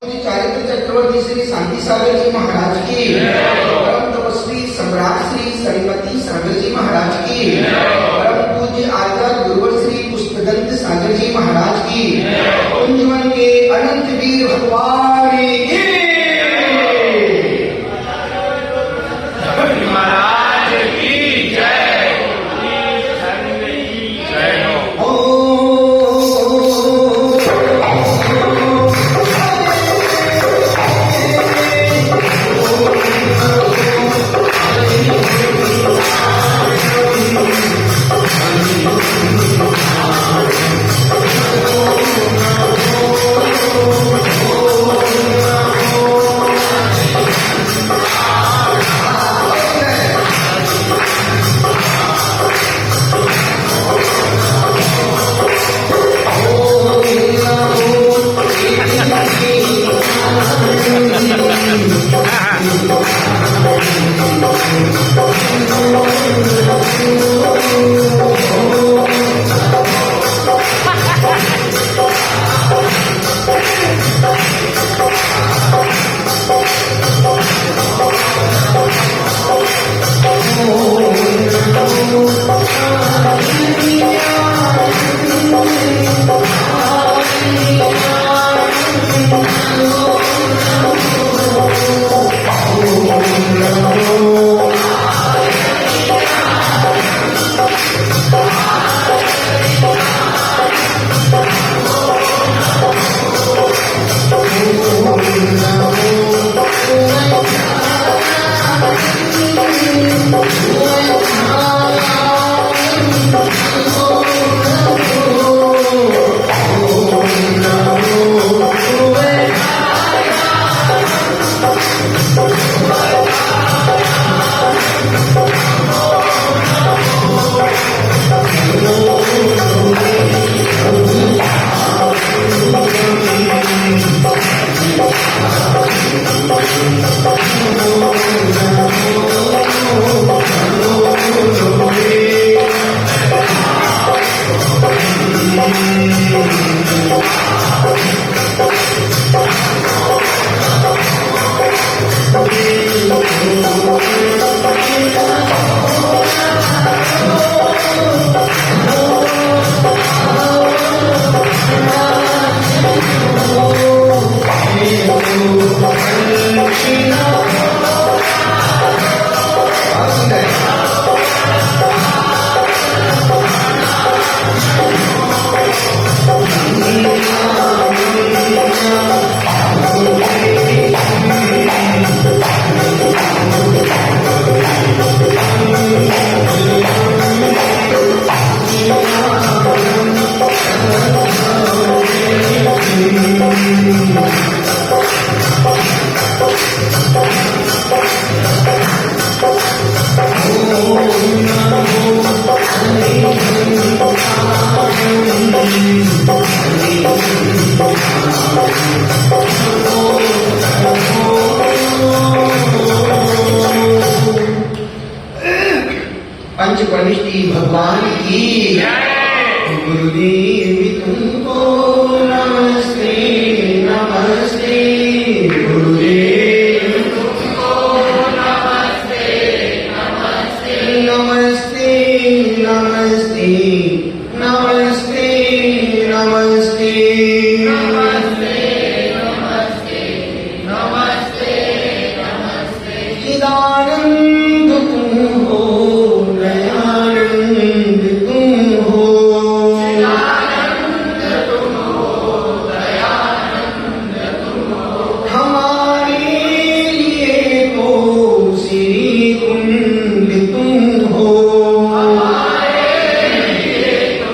चारित्र चक्रवर्ती श्री शांति सागर जी महाराज की, परम तपस्वी सम्राट श्री श्रीमती सागर जी महाराज की, परम पूज्य आचार्य गुरुवर श्री पुष्पदंत सागर जी महाराज की, कुंजवन के अनंत वीर भगवान की महाराज की जय। पंचपनिष्ठी भगवान की गुरुदेव तुमको नमस्ते नमस्ते, गुरुदेव तुमको नमस्ते नमस्ते, नमस्ते नमस्ते नमस्ते नमस्ते नमस्ते नमस्ते नमस्ते नमस्ते। चिदानंद तुम हो, दयानंद तुम हो, चिदानंद तुम हो, दयानंद तुम हो, हमारे लिए तो श्री कुंड तुम हो, हमारे लिए तो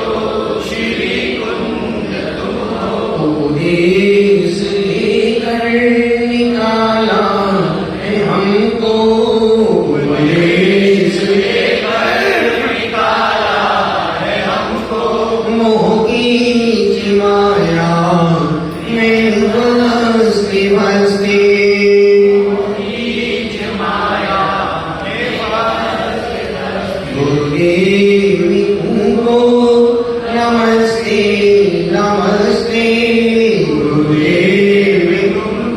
श्री कुंड तुम हो। उपदेश लेकर निकाला है हमको, उपदेश मोह की माया में बसते बसते, गुरुदेव तुमको नमस्ते नमस्ते, गुरुदेव तुमको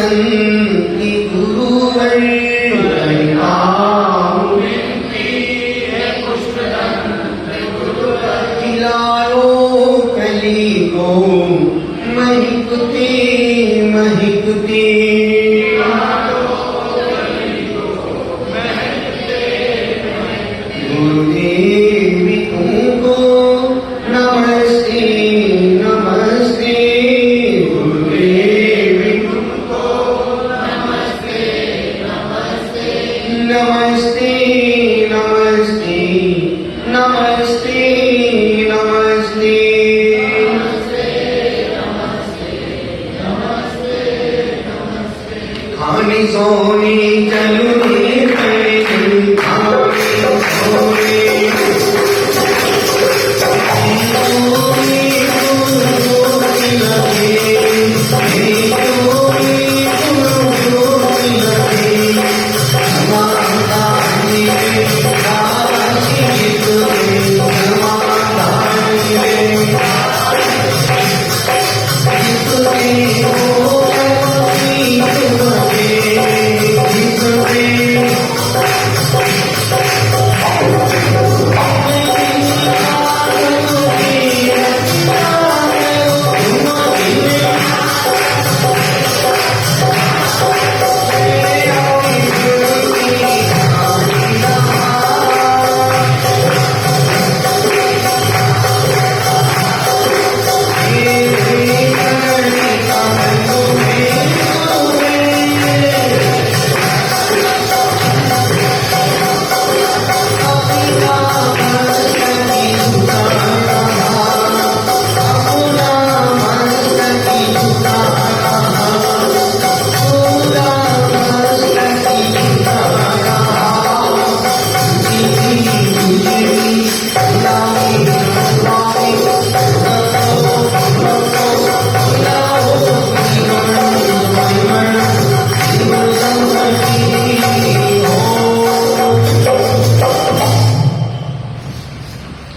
विनती गुरुवर खिलाओ कली को महकते महकते गुरुदेवी तुमको नमस्ते नमस्ते गुरुदेवी तुमको नमस्ते नमस्ते नमस्ते नमस्ते नमस्ते खाने सोने चलो रे खाने सोने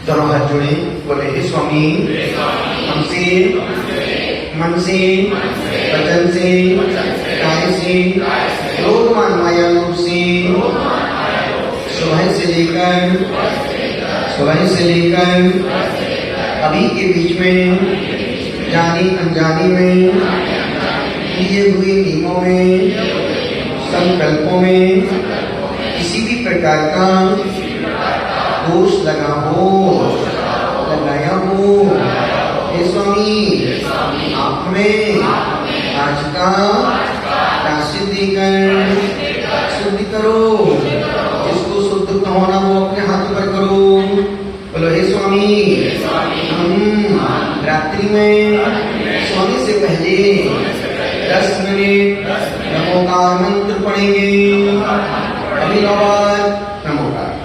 दोनों हाथ जोड़े बोले हे स्वामी हमसे मन से वचन से काय से क्रोधमान माया रूप से सुबह से लेकर अभी के बीच में जानी अनजानी में किए हुए नियमों में संकल्पों में किसी भी प्रकार का दोष लगाया हो हे स्वामी आप हमें आज का प्रायश्चित देकर शुद्ध करो। जिसको शुद्ध होना वो अपने हाथ पर करो। बोलो हे स्वामी हम रात्रि में सोने से पहले 10 मिनट नमोकार मंत्र पढ़ेंगे। अभिनवाद नमोकार।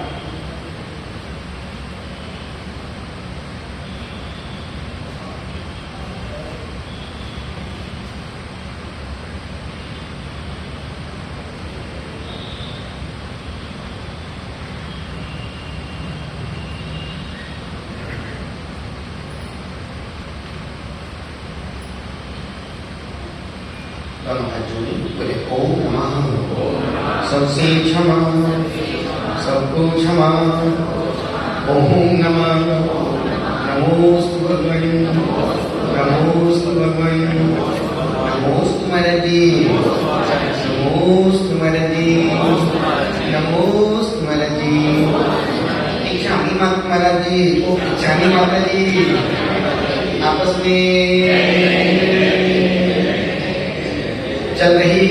दोनों हाथ जोड़े बोले ओम नमः सबसे क्षमा सबको क्षमा ओम नमः नमोस्तु भगवन् नमोस्तु भगवन् नमोस्तु मरति नमोस्तु मरति नमोस्तु मरति इच्छामि माता जी ओ इच्छामि माता जी आपस में चल रही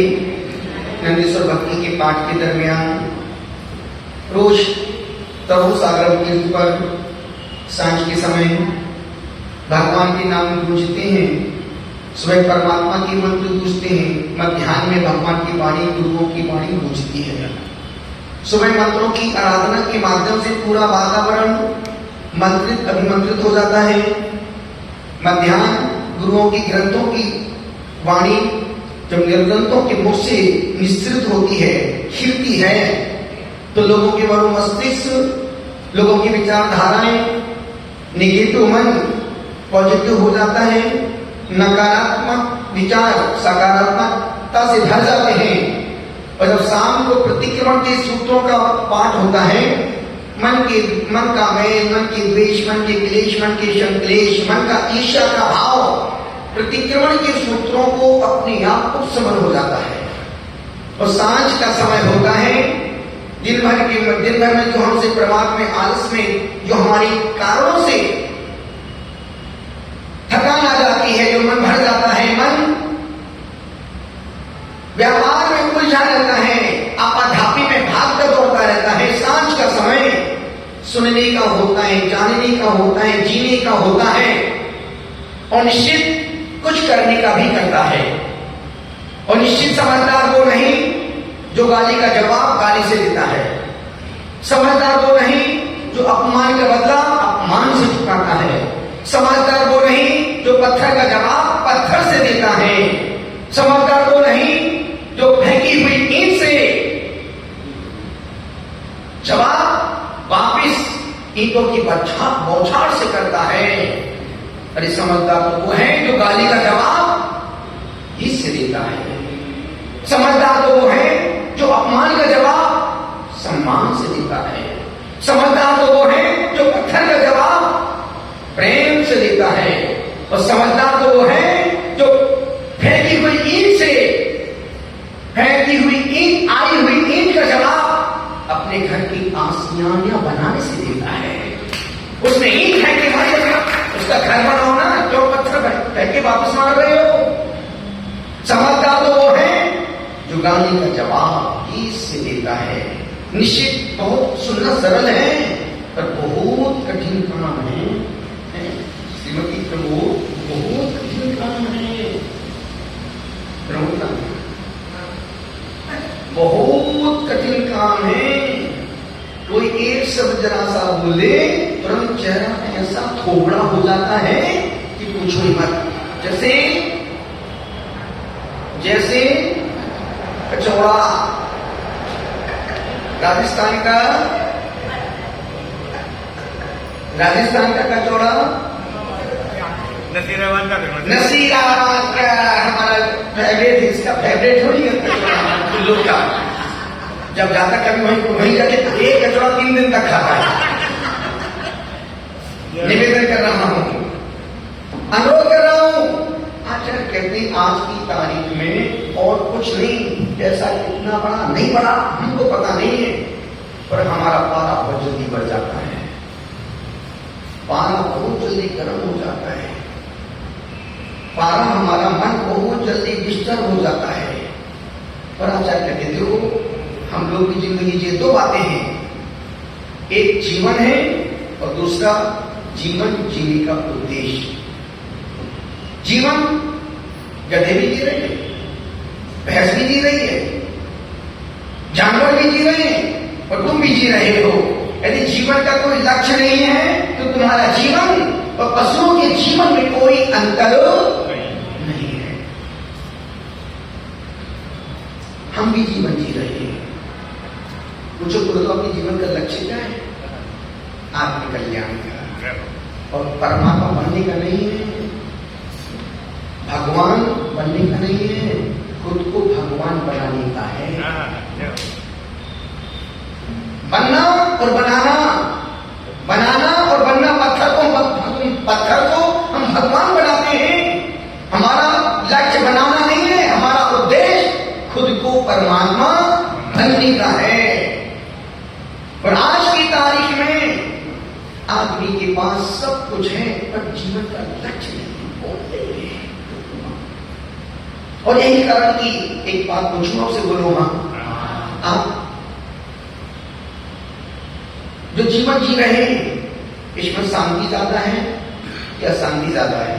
नंदीश्वर भक्ति के पाठ के दरमियान रोज प्रभु सागर तीर्थ पर सांझ के समय भगवान के नाम गूंजते हैं। सुबह परमात्मा के मंत्र गूंजते हैं। मध्याह्न में भगवान की वाणी गुरुओं की वाणी गूंजती है। सुबह मंत्रों की आराधना के माध्यम से पूरा वातावरण मंत्रित अभिमंत्रित हो जाता है। मध्याह्न गुरुओं की ग्रंथों की वाणी जब निर्ग्रंथों के मुख से निश्चित होती है, खिलती है, तो लोगों के मनोमस्तिष्क, लोगों की विचारधाराएं, नेगेटिव मन पॉजिटिव हो जाता है। नकारात्मक विचार सकारात्मक समानता से भर जाते हैं। और जब शाम को प्रतिक्रमण के सूत्रों का पाठ होता है, मन का मैल, मन के द्वेष, मन के क्लेश, मन के संक्लेश, मन का ईर्ष्या का भाव प्रतिक्रमण के सूत्रों को अपने आप उपशमन हो जाता है। और सांझ का समय होता है, दिन भर में जो हमसे प्रमाद में, आलस में, जो हमारी कारणों से थकान आ जाती है, जो मन भर जाता है, मन व्यापार में उलझा रहता है, आपाधापी में भागता दौड़ता रहता है। सांझ का समय सुनने का होता है, जानने का होता है, जीने का होता है, और निश्चित कुछ करने का भी करता है। और निश्चित समझदार वो नहीं जो गाली का जवाब गाली से देता है, समझदार वो नहीं जो अपमान का बदला अपमान से चुकाता है, समझदार वो नहीं जो पत्थर का जवाब पत्थर से देता है, समझदार वो नहीं जो फेंकी हुई ईंट से जवाब वापिस ईंटों की बौछार से करता है। अरे समझदार तो वो है जो गाली का जवाब ईंट से देता है, समझदार तो वो है जो अपमान का जवाब सम्मान से देता है, समझदार तो वो है जो पत्थर का जवाब प्रेम से देता है, और समझदार तो वो है जो फेंकी हुई ईंट आई हुई ईंट का जवाब अपने घर की आसियानियां बनाने से देता है। उसने ईंट फेंके मारे, उसका घर बनाओ ना, जो पत्थर फेंके वापस मार रहे हो। समझदार तो वो है जो गाली का जवाब ईंट से देता है। निश्चित बहुत सुनना सरल है, पर बहुत कठिन काम है। श्रीमती प्रभु, बहुत कठिन काम है, बहुत कठिन काम है। कोई एक शब्द जरा सा बोले, तुरंत चेहरा ऐसा थोबड़ा हो जाता है कि पूछो ही मत। जैसे कचौड़ा, राजस्थान का कचौड़ा, नसीराबाद का हमारा फेवरेट, इसका फेवरेट थोड़ी है लोग का। जब जाता कभी वहीं जाके एक कचौड़ा 3 दिन तक खाता है। निवेदन कर रहा हूं, अनुरोध कर रहा हूं, आचार्य कहते हैं आज की तारीख में और कुछ नहीं, जैसा कितना बड़ा नहीं बड़ा हमको पता नहीं है, पर हमारा पारा बहुत जल्दी बढ़ जाता है, पारा बहुत जल्दी गर्म हो जाता है, पारा हमारा मन बहुत जल्दी डिस्टर्ब हो जाता है। पर आचार्य कहते हो हम लोग की जिंदगी ये 2 बातें हैं, एक जीवन है और दूसरा जीवन जीने का उद्देश्य। जीवन गधे भी जी रहे हैं, भैंस भी जी रही है, जानवर भी जी रहे हैं, और तुम भी जी रहे हो। यदि जीवन का कोई लक्ष्य नहीं है तो तुम्हारा जीवन और पशुओं के जीवन में कोई अंतर नहीं है। हम भी जीवन जी रहे हैं, पूछो तो अपने जीवन का लक्ष्य क्या है? आत्मकल्याण का, और परमात्मा बनने का नहीं है, भगवान बनने का नहीं है, खुद को भगवान बनाने का है। बनना और बनाना, बनाना और बनना, पत्थर को हम भगवान बनाते हैं। हमारा लक्ष्य बनाना नहीं है, हमारा उद्देश्य खुद को परमात्मा बनने का है। और आज की तारीख में आदमी के पास सब कुछ है, पर जीवन का लक्ष्य नहीं बोलते हैं। और यही कारण की एक बात पूछूं आपसे, बोलो हाँ, आप जो जीवन जी रहे हैं इसमें शांति ज्यादा है या अशांति ज्यादा है?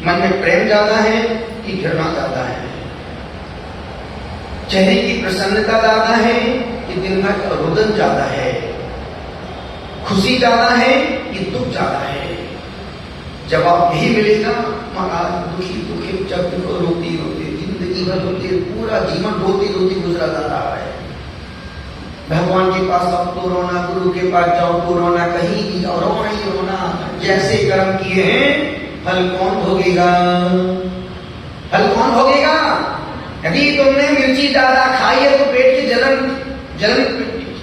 मन में प्रेम ज्यादा है कि घृणा ज्यादा है? चेहरे की प्रसन्नता ज्यादा है कि दिन भर का रुदन ज्यादा है? खुशी ज्यादा है कि दुख ज्यादा है? जवाब यही मिलेगा, महाराज दुखी जब देखो रोती जिंदगी भर रोते, पूरा जीवन रोती गुजरा जा रहा है। भगवान के पास अब तो रोना, गुरु के पास जाओ तो रोना, कहीं भी जाओ रोना ही रोना। जैसे कर्म किए हैं फल कौन भोगेगा? फल कौन भोगेगा? यदि तुमने मिर्ची ज्यादा खाई है तो पेट की जलन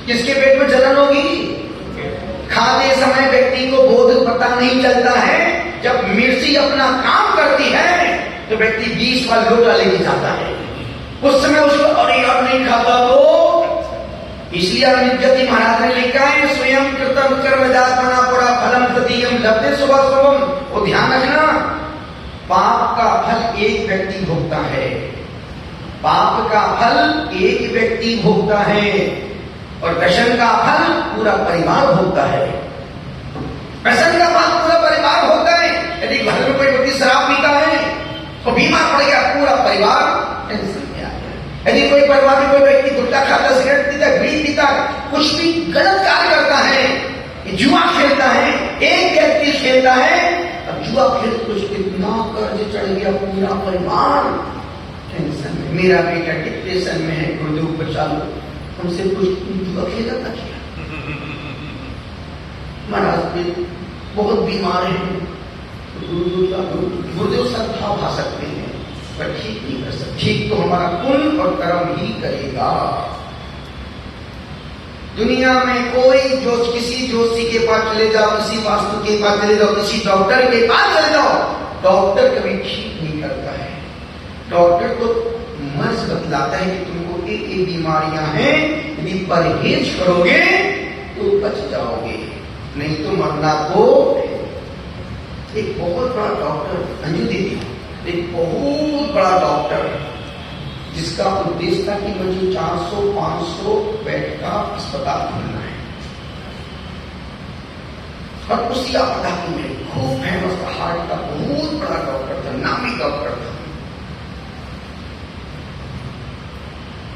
किसके पेट में जलन होगी? खाते समय व्यक्ति को बोध पता नहीं चलता है। जब मिर्ची अपना काम करती है तो व्यक्ति 20 बार लोटा लेके जाता है। उस समय उसको अरे अब नहीं खाता तो इसलिए अनिज्जति महाराज ने लिखा है स्वयं कृतम कर्मजात्मना पुरा फलम तदीयम लभते सुबह शुभम। वो ध्यान रखना, पाप का फल एक व्यक्ति भोगता है, पाप का फल एक व्यक्ति भोगता है और व्यसन का फल पूरा परिवार भोगता है। व्यसन का फल पूरा परिवार भोगता है। यदि घर में कोई व्यक्ति शराब पीता है तो बीमार पड़ गया, पूरा परिवार टेंशन में आ गया। यदि कोई परिवार में कोई व्यक्ति गुटखा खाता, सिगरेट पीता, बीड़ी पीता, कुछ भी गलत कार्य करता है, जुआ खेलता है, एक व्यक्ति खेलता है, अब जुआ खेल कुछ कितना कर्ज चढ़ गया, पूरा परिवार टेंशन में। मेरा बेटा डिप्रेशन में है, गुरुदेव बचा लो, हमसे कुछ जुआ खेला था क्या? महाराज बहुत बीमार है, गुरुदेव सद्भाव भा सकते हैं पर ठीक नहीं कर सकते। ठीक तो हमारा पुण्य और कर्म ही करेगा। दुनिया में कोई जो किसी जोशी के पास चले जाओ, किसी वास्तु के पास चले जाओ, किसी डॉक्टर के पास चले जाओ, डॉक्टर कभी ठीक नहीं करता है। डॉक्टर तो मर्ज बतलाता है कि तुमको ये बीमारियां हैं, यदि परहेज करोगे तो बच जाओगे, नहीं तो मरना तो। एक बहुत बड़ा डॉक्टर अंजू दीदी, एक बहुत बड़ा डॉक्टर जिसका उद्देश्य था कि मुझे 400-500 बेड का अस्पताल खोलना है और उसी आपदा में खूब फेमस हार्ट का बहुत बड़ा डॉक्टर था, नामी डॉक्टर था।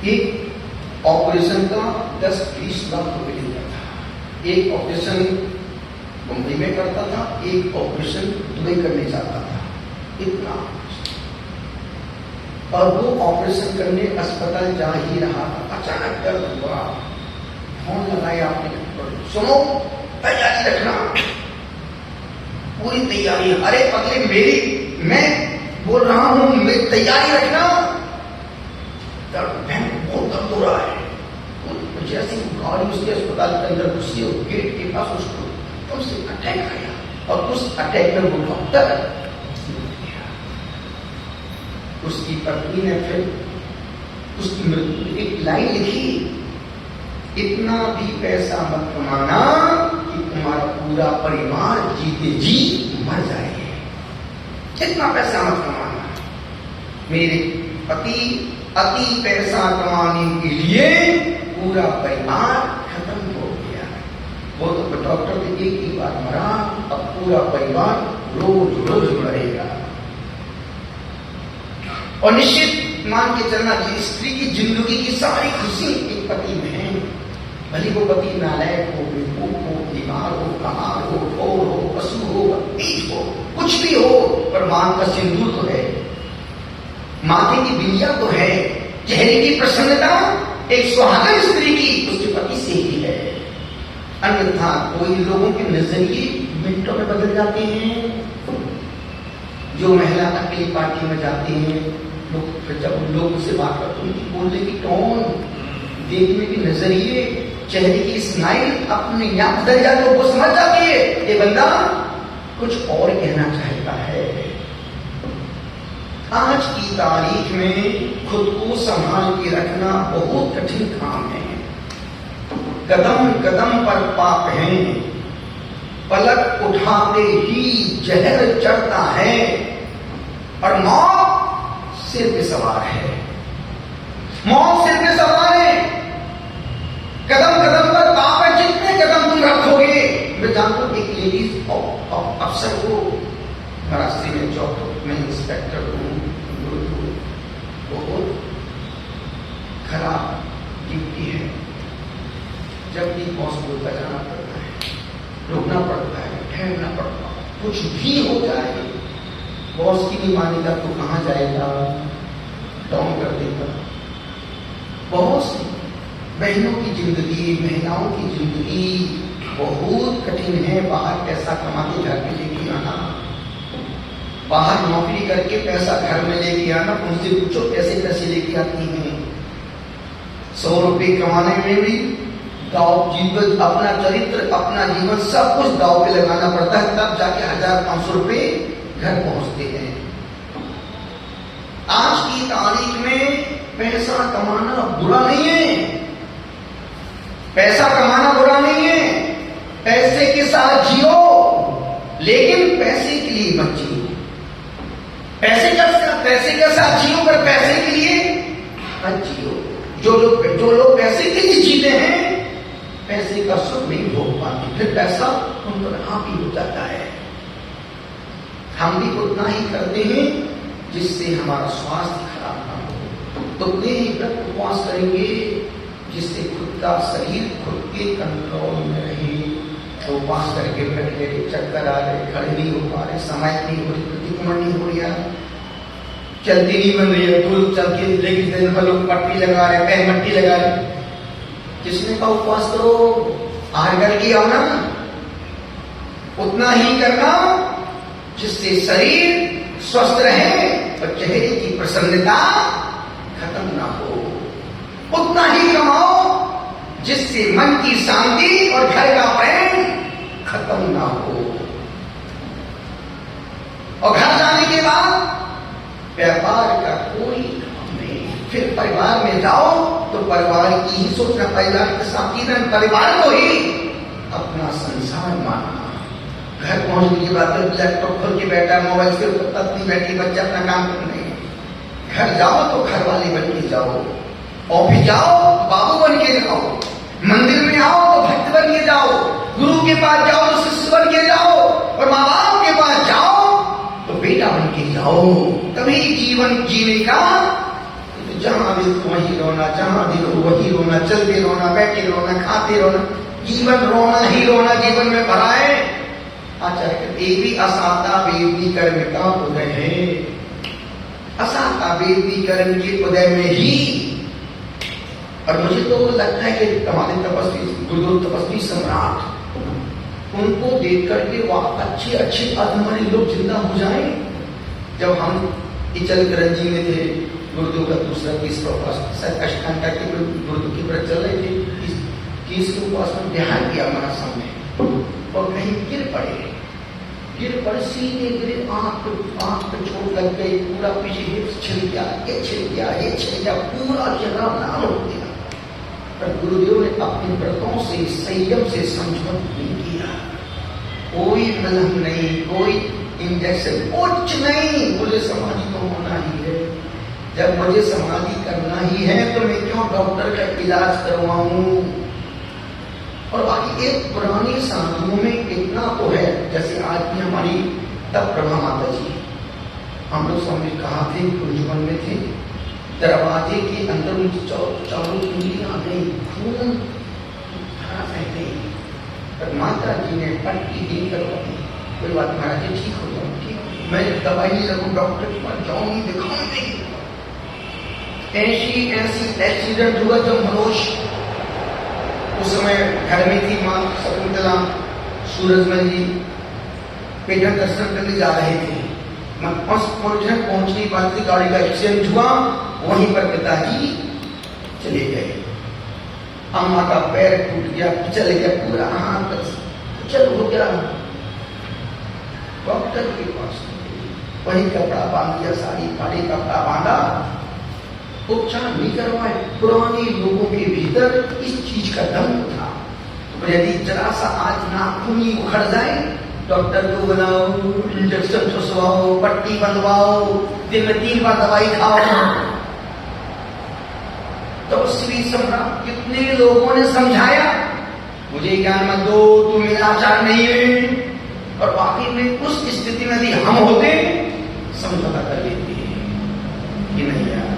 एक ऑपरेशन का 10-20 लाख रुपए लेता था। एक ऑपरेशन मुंबई में करता था, एक ऑपरेशन दुबई करने जाता था, इतना। और वो ऑपरेशन करने अस्पताल जा ही रहा था, अचानक दर्द हुआ। फोन लगाया आपने, सुनो तैयारी रखना, पूरी तैयारी। अरे पगले मैं बोल रहा हूं, मेरी तैयारी रखना। बहुत दर्द हो रहा है। जैसे गाड़ी उसके अस्पताल के अंदर घुसी हो, गेट के पास उसको उससे अटैक आया और उस अटैक में वो डॉक्टर उसकी पत्नी ने फिर उसकी मृत्यु एक लाइन लिखी, इतना भी पैसा मत कमाना कि तुम्हारा पूरा परिवार जीते जी मर जाए। इतना पैसा मत कमाना। मेरे पति अति पैसा कमाने के लिए पूरा परिवार खत्म हो गया। वो तो डॉक्टर ने एक ही बार मरा, अब पूरा परिवार रोज रोज मरेगा। और निश्चित मान के चलना कि स्त्री की जिंदगी की सारी खुशी एक पति में है। भले वो पति नालायक हो, बेवकूफ हो, बीमार हो, कमार हो, ठोर हो, पशु हो, बीज हो, कुछ भी हो, पर मां का सिंदूर तो है, माथे की बिंदिया तो है, चेहरे की प्रसन्नता एक सुहागन स्त्री की उसके पति से ही है। अन्यथा कोई लोगों के नजरिए मिनटों में बदल जाते हैं। जो महिला अकेली पार्टी में जाती है, लोग जब लोग से बात करते हैं, उनकी बोलने की टोन, देखने के नजरिए, चेहरे की स्माइल अपने यहाँ बदल जाती है। वो समझ जाती है ये बंदा कुछ और कहना चाहता है। आज की तारीख में खुद को संभाल के रखना बहुत कठिन काम है। कदम कदम पर पाप है, पलक उठाते ही जहर चढ़ता है और मौत सिर पे सवार है। मौत सिर पे सवार है। कदम कदम पर पाप है। जितने कदम तुम रखोगे, मैं जानता हूं एक लेडीज अफसर को महाराष्ट्र में जॉब में इंस्पेक्टर हूं, बहुत खराब ड्यूटी है। जब भी बॉस बोलता जाना पड़ता है, रुकना पड़ता है, ठहरना पड़ता है। कुछ भी हो जाए, बॉस की नहीं मानेगा तो कहां जाएगा, डाउन कर देगा। बहुत सी बहनों की जिंदगी, महिलाओं की जिंदगी बहुत कठिन है। बाहर पैसा कमा के घर में लेके आना, बाहर नौकरी करके पैसा घर में लेके आना, उनसे पूछो कैसे पैसे लेके जाती हैं। 100 रुपए कमाने में भी दाव जीवन, अपना चरित्र, अपना जीवन सब कुछ दाव पे लगाना पड़ता है, तब जाके 1000-500 रुपए घर पहुंचते हैं। आज की तारीख में पैसा कमाना बुरा नहीं है, पैसा कमाना बुरा नहीं है, पैसे के साथ जियो, लेकिन पैसे के लिए मत जियो। पैसे के साथ जियो, पर पैसे के लिए मत जियो। जो लोग पैसे के लिए जीते हैं, पैसे का सुख नहीं भोग पाते, फिर पैसा उन पर हावी हो जाता है। हम भी उतना ही करते हैं जिससे हमारा स्वास्थ्य खराब ना हो, उतने ही व्रत उपवास करेंगे जिससे खुद का शरीर खुद के कंट्रोल में रहे। तो उपवास करके बैठे, चक्कर आ रहे, खड़े नहीं हो पा रहे, समय नहीं हो रही, प्रतिक्रमण नहीं हो रहा, चलती नहीं बन रही है, दूर चल के लेकिन दिन भर लोग पट्टी लगा रहे, पैर मट्टी लगा रहे। किसने कहा उपवास करो? आहार करके आओ ना, उतना ही करना जिससे शरीर स्वस्थ रहे और चेहरे की प्रसन्नता खत्म ना हो। उतना ही कमाओ जिससे मन की शांति और घर का प्रेम खत्म ना हो। और घर जाने के बाद व्यापार का कोई काम नहीं, फिर परिवार में जाओ तो परिवार की ही सोचना, परिवार के साथ ही रहना, परिवार को ही अपना संसार मानना। घर पहुंचने के बाद लैपटॉप खोल के बैठा, मोबाइल से पत्नी बैठी, बच्चा अपना काम कर रहे हैं। घर जाओ तो घर वाले बन के जाओ, ऑफिस जाओ बाबू बन के जाओ, मंदिर में आओ तो भक्त बन के जाओ, गुरु के पास जाओ तो शिष्य बन के जाओ, और माँ बाप के पास जाओ तो बेटा बन के जाओ। तभी जीवन जीने का, जहां देखो वही रोना, जहां देखो वही रोना, चलते रोना, बैठे रोना, खाते रोना, जीवन रोना ही रोना जीवन में भरा है। आचार्य देवी असाता वेदी कर्म का उदय है, असाता वेदी कर्म के उदय में ही। और मुझे तो लगता है कि हमारे तपस्वी गुरु तपस्वी सम्राट, उनको देख करके वह अच्छे आत्मनि लोग जिंदा हो जाए। जब हम इचल करंजी में थे, गुरुदेव का दूसरा 30 अष्टांगा के गुरुदेव की व्रत चल रहे थे, 30 के उपवास में ध्यान किया हमारा सामने, और कहीं गिर पड़े, सीधे गिरे, आंख पे चोट लग गई, पूरा पीछे हिप्स छिल गया, ये छिल गया, पूरा चेहरा लाल हो गया। पर गुरुदेव ने अपने व्रतों से, संयम से समझौता नहीं किया, कोई मलहम नहीं, कोई इंजेक्शन, कुछ नहीं। मुझे समाधि तो होना ही है, जब मुझे समाधि करना ही है तो मैं क्यों डॉक्टर का इलाज करवाऊं। और बाकी एक पुरानी साधुओं में इतना तो है, जैसे आज भी हमारी तब प्रभा माता जी, हम लोग स्वामी कहा थे, कुंजवन में थे, दरवाजे के अंदर उनकी चारों उंगलियां गई, खून भरा रह गई, पर माता जी ने पट्टी दी करवाई, कोई बात महाराज जी ठीक हो जाओ, ठीक हो, मैं दवाई नहीं लगूं, डॉक्टर के पास जाऊंगी, दिखाऊंगी। ऐसी एक्सीडेंट हुआ जब मनोज उस समय घर में थी, माँ शकुंतला, सूरजमल जी पेटा दर्शन करने जा रहे थे। पहुंचने पाती, गाड़ी का एक्सीडेंट हुआ, वहीं पर पिताजी चले गए। अम्मा का पैर टूट गया, फिसल गया पूरा, हाथ चल हो गया। डॉक्टर के पास वही कपड़ा बांध दिया, साड़ी फाड़ी कपड़ा बांधा, उपचार नहीं करवाए। पुराने लोगों के भीतर इस चीज का दम था, तो यदि जरा सा आज नाखून ही उखड़ जाए, डॉक्टर को बुलाओ, इंजेक्शन चुसवाओ, पट्टी बंधवाओ, दिन में 3 बार दवाई खाओ। तो श्री सम्राट कितने लोगों ने समझाया, मुझे ज्ञान मत दो, तू मेरा आचार नहीं है, और बाकी में उस स्थिति में यदि हम होते समझौता कर लेते कि नहीं यार,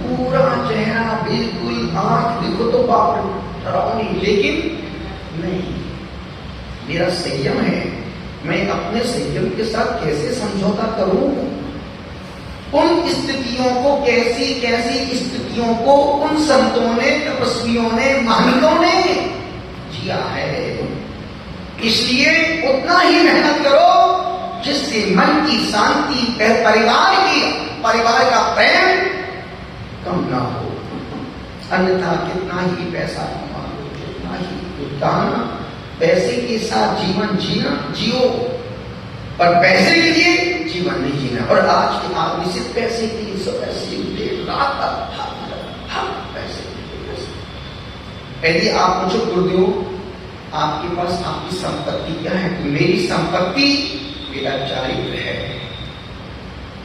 पूरा चेहरा बिल्कुल, आंख देखो तो बाप डरावनी, लेकिन नहीं, मेरा संयम है, मैं अपने संयम के साथ कैसे समझौता करूं। उन स्थितियों को, कैसी स्थितियों को उन संतों ने, तपस्वियों ने, महंतों ने जिया है। इसलिए उतना ही मेहनत करो जिससे मन की शांति, परिवार का प्रेम कम ना हो, अन्यथा कितना ही पैसा कमा लो, कितना ही दाना, पैसे के साथ जीवन जीना जियो, पर पैसे के लिए जीवन नहीं जीना। और आज के आदमी सिर्फ पैसे के लिए, सब पैसे देर रात पैसे। यदि आप मुझे गुरुदेव आपके पास आपकी संपत्ति क्या है, तो मेरी संपत्ति मेरा चारित्र है।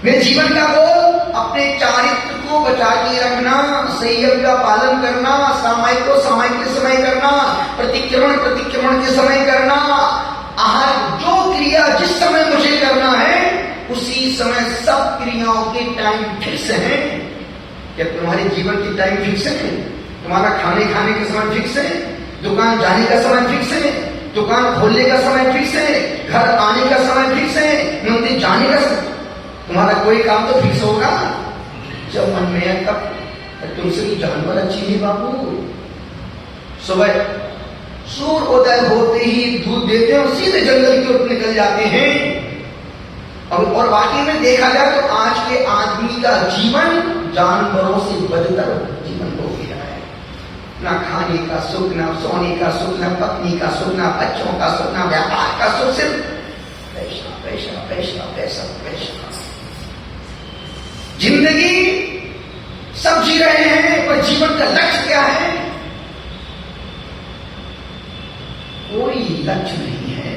मेरे जीवन का गोल अपने चारित्र को बचा के रखना, संयम का पालन करना, सामायिक को सामायिक के समय करना, प्रतिक्रमण के समय करना, आहार जो क्रिया जिस समय मुझे करना है उसी समय सब क्रियाओं के टाइम फिक्स है। क्या तुम्हारे जीवन की टाइम फिक्स है? तुम्हारा खाने के समय फिक्स है, दुकान जाने का समय फिक्स है, दुकान खोलने का समय फिक्स है, घर आने का समय फिक्स है, मंदिर जाने का समय। तुम्हारा कोई काम तो फिक्स होगा जब मन में है तब। तुमसे भी जानवर अच्छी है बाबू, सुबह सूर्योदय होते ही दूध देते हैं और सीधे जंगल की ओर निकल जाते हैं। और वाकई में देखा जाए तो आज के आदमी का जीवन जानवरों से बदतर जीवन हो गया है। ना खाने का सुख, ना सोने का सुख, ना पत्नी का सुख, ना बच्चों का सुख, ना व्यापार का सुख, सिर्फ पैसा पैसा पैसा पैसा पैसा। जिंदगी सब जी रहे हैं पर जीवन का लक्ष्य क्या है? कोई लक्ष्य नहीं है।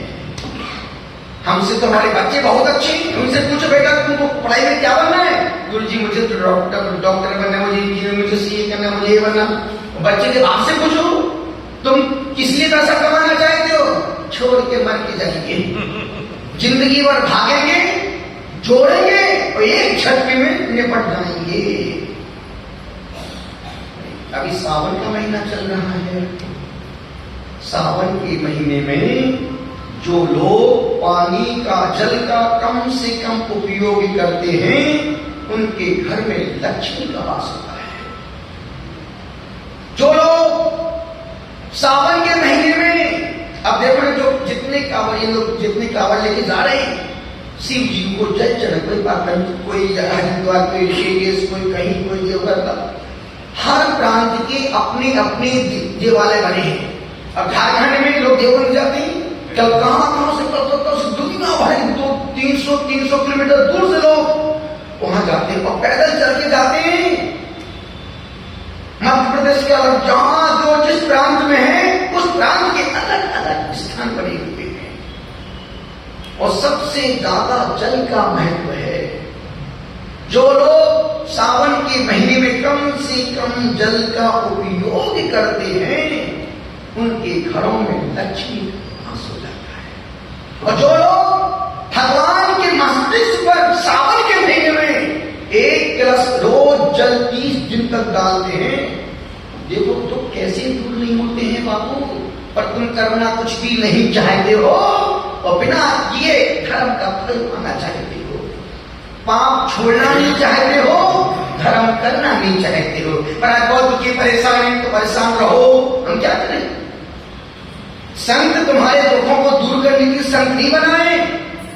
हमसे तो हमारे बच्चे बहुत अच्छे हैं, उनसे पूछो बेटा तुमको पढ़ाई में क्या बनना है? गुरुजी मुझे तो डॉक्टर बनना है, मुझे इंजीनियर, मुझे सीए करना, मुझे ये बनना। बच्चे के बाप से पूछो तुम किस लिए पैसा कमाना चाहते हो? छोड़ के मर के जाएंगे, जिंदगी भर भागेंगे, जोड़ेंगे और एक झटके में निपट जाएंगे। अभी सावन का महीना चल रहा है। सावन के महीने में जो लोग पानी का, जल का कम से कम उपयोग करते हैं उनके घर में लक्ष्मी का वास होता है। जो लोग सावन के महीने में, अब देखो जो जितने कांवड़ लेके जा रहे हैं शिव जी को जल चढ़, कोई पाटन, कोई हरिद्वार, कोई ऋषिकेश, कोई कहीं, कोई देवघर, हर प्रांत के अपने अपने देवालय बने हैं। अब झारखंड में लोग देवघर जाते हैं, कल कहां से कलकत्ता से दुनिया भर 300 किलोमीटर दूर से लोग वहां जाते हैं और पैदल चल के जाते हैं। मध्य प्रदेश के अलग, जहां जो जिस प्रांत में है उस प्रांत के अलग अलग स्थान बने हुए हैं और सबसे ज्यादा जल का महत्व है। जो लोग सावन के महीने में कम से कम जल का उपयोग करते हैं उनके घरों में लक्ष्मी वास हो जाता है। और जो लोग भगवान के मस्तिष्क पर सावन के महीने में 1 गिलास रोज जल 30 दिन तक डालते हैं, देखो तो कैसे दूर नहीं होते हैं बाबू। पर तुम करना कुछ भी नहीं चाहते हो और बिना किए धर्म का फल पाना चाहते हो, पाप छोड़ना नहीं चाहते हो, धर्म करना नहीं चाहते हो। पर आज बहुत दुखी परेशान है तो परेशान रहो, हम क्या करें? संत तुम्हारे दुखों को दूर करने के लिए संत नहीं बनाए,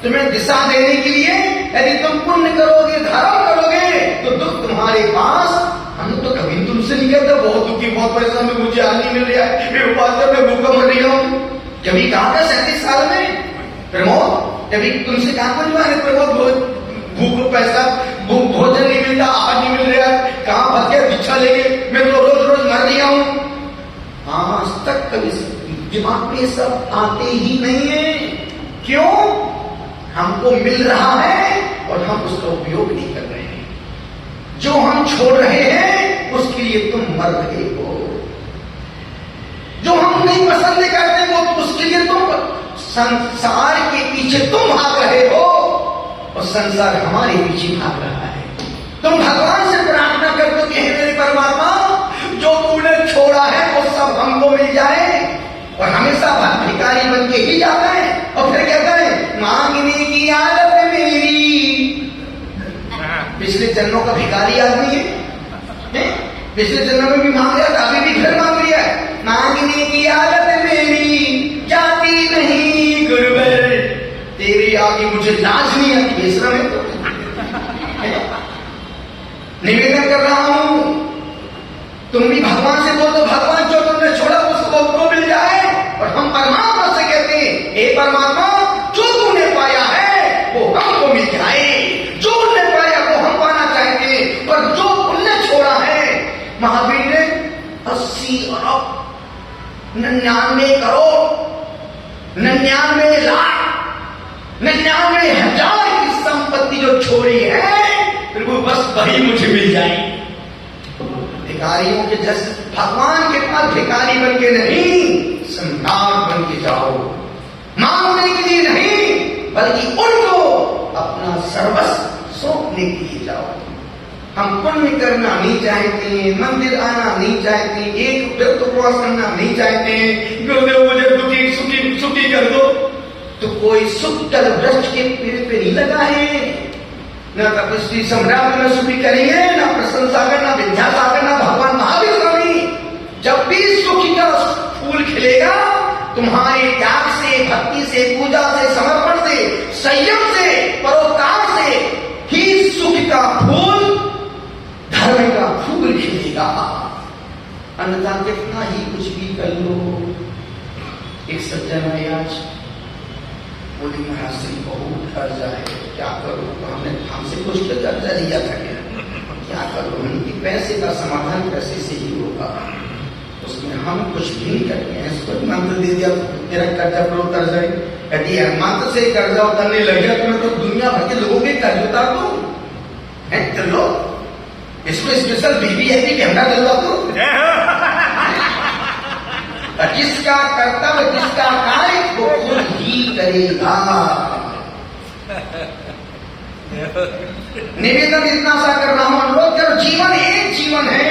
तुम्हें दिशा देने के लिए। यदि तुम पुण्य करोगे, धर्म करोगे तो दुख तुम्हारे पास। हम तो कभी तुमसे नहीं कहते बहुत दुखी, बहुत परेशान, मुझे आज नहीं मिल रहा है, मैं उपास कर, मैं भूखा मर रही हूं। कभी कहा था 37 साल में प्रमोद, कभी तुमसे कहा कोई प्रमोद भूख पैसा भोजन नहीं मिलता, आहार नहीं मिल रहा है, कहां फंस गया भिक्षा लेके, मैं तो रोज मर रही हूं। आज तक कभी दिमाग में सब आते ही नहीं है। क्यों? हमको मिल रहा है और हम उसका उपयोग नहीं कर रहे हैं। जो हम छोड़ रहे हैं उसके लिए तुम मर रहे हो। जो हम नहीं पसंद करते वो उसके लिए तुम संसार के पीछे तुम भाग रहे हो और संसार हमारे पीछे भाग रहा है। तुम भगवान से प्रार्थना करते हो कि हे मेरे परमात्मा, जो तूने छोड़ा है वो सब हमको मिल जाए, और हमेशा भिखारी बन के ही जाता है। और फिर कहता है मांगने की आदत है मेरी। पिछले जन्मों का भिखारी आदमी है, पिछले जन्म में भी मांग लिया था, अभी भी फिर मांग लिया है। मांगने की आदत है मेरी, जाती नहीं गुरुवर, तेरे आगे मुझे लाज नहीं आती। बेशरम है तो निवेदन कर रहा हूं तुम भी भगवान से बोल दो, भगवान जो तुमने छोड़ा उसको हमको मिल जाए। और हम परमात्मा से कहते हैं, हे परमात्मा जो तूने पाया है वो हमको मिल जाए। जो उन्हें पाया वो हम पाना चाहते हैं, पर जो उन्हें छोड़ा है, महावीर ने 80 अरब 99 करोड़ 99 लाख 99 हजार की संपत्ति जो छोड़ी है, फिर वो बस वही मुझे मिल जाए। भिखारियों के जैसे भगवान के पास भिखारी बन के नहीं, सम्राट बन के जाओ। मांगने के लिए नहीं, बल्कि उनको अपना सर्वस्व सौंपने के लिए जाओ। हम पुण्य करना नहीं चाहते, मंदिर आना नहीं चाहते, एक व्रत उपवास करना नहीं चाहते, गुरुदेव मुझे दुखी सुखी सुखी कर दो, तो कोई सुख कर वृक्ष के पेड़ पे नहीं लगा है। न तपस्वी सम्राट में सुखी करेंगे, न प्रशंसागर, न विद्यासागर, न भगवान महावीर स्वामी। जब भी सुखी का फूल खिलेगा, तुम्हारे त्याग से, भक्ति से, पूजा से, समर्पण से, संयम से, परोपकार से ही सुख का फूल, धर्म का फूल खिलेगा। अन्यथा कितना ही कुछ भी कर लो। एक सज्जन है आज बोली, महाराज से बहुत कर्जा है, क्या करूं? तो हमसे कुछ तो कर्जा लिया था, क्या करूं? उनकी पैसे का समाधान कैसे से ही होगा? उसमें हम कुछ भी नहीं करते हैं। इसको मंत्र दे दिया तो तेरा कर्जा पर उतर जाए। कहती है मंत्र से कर्जा उतरने लग गया तो मैं तो दुनिया भर के लोगों के कर्ज उतार दूं। कर लो, इसमें स्पेशल वीवीआईपी कैमरा डलवा दो। जिसका कर्तव्य, जिसका कार्य वो खुद ही करेगा। निवेदन इतना सा कर रहा हूं, अनुरोध करो, जीवन एक जीवन है,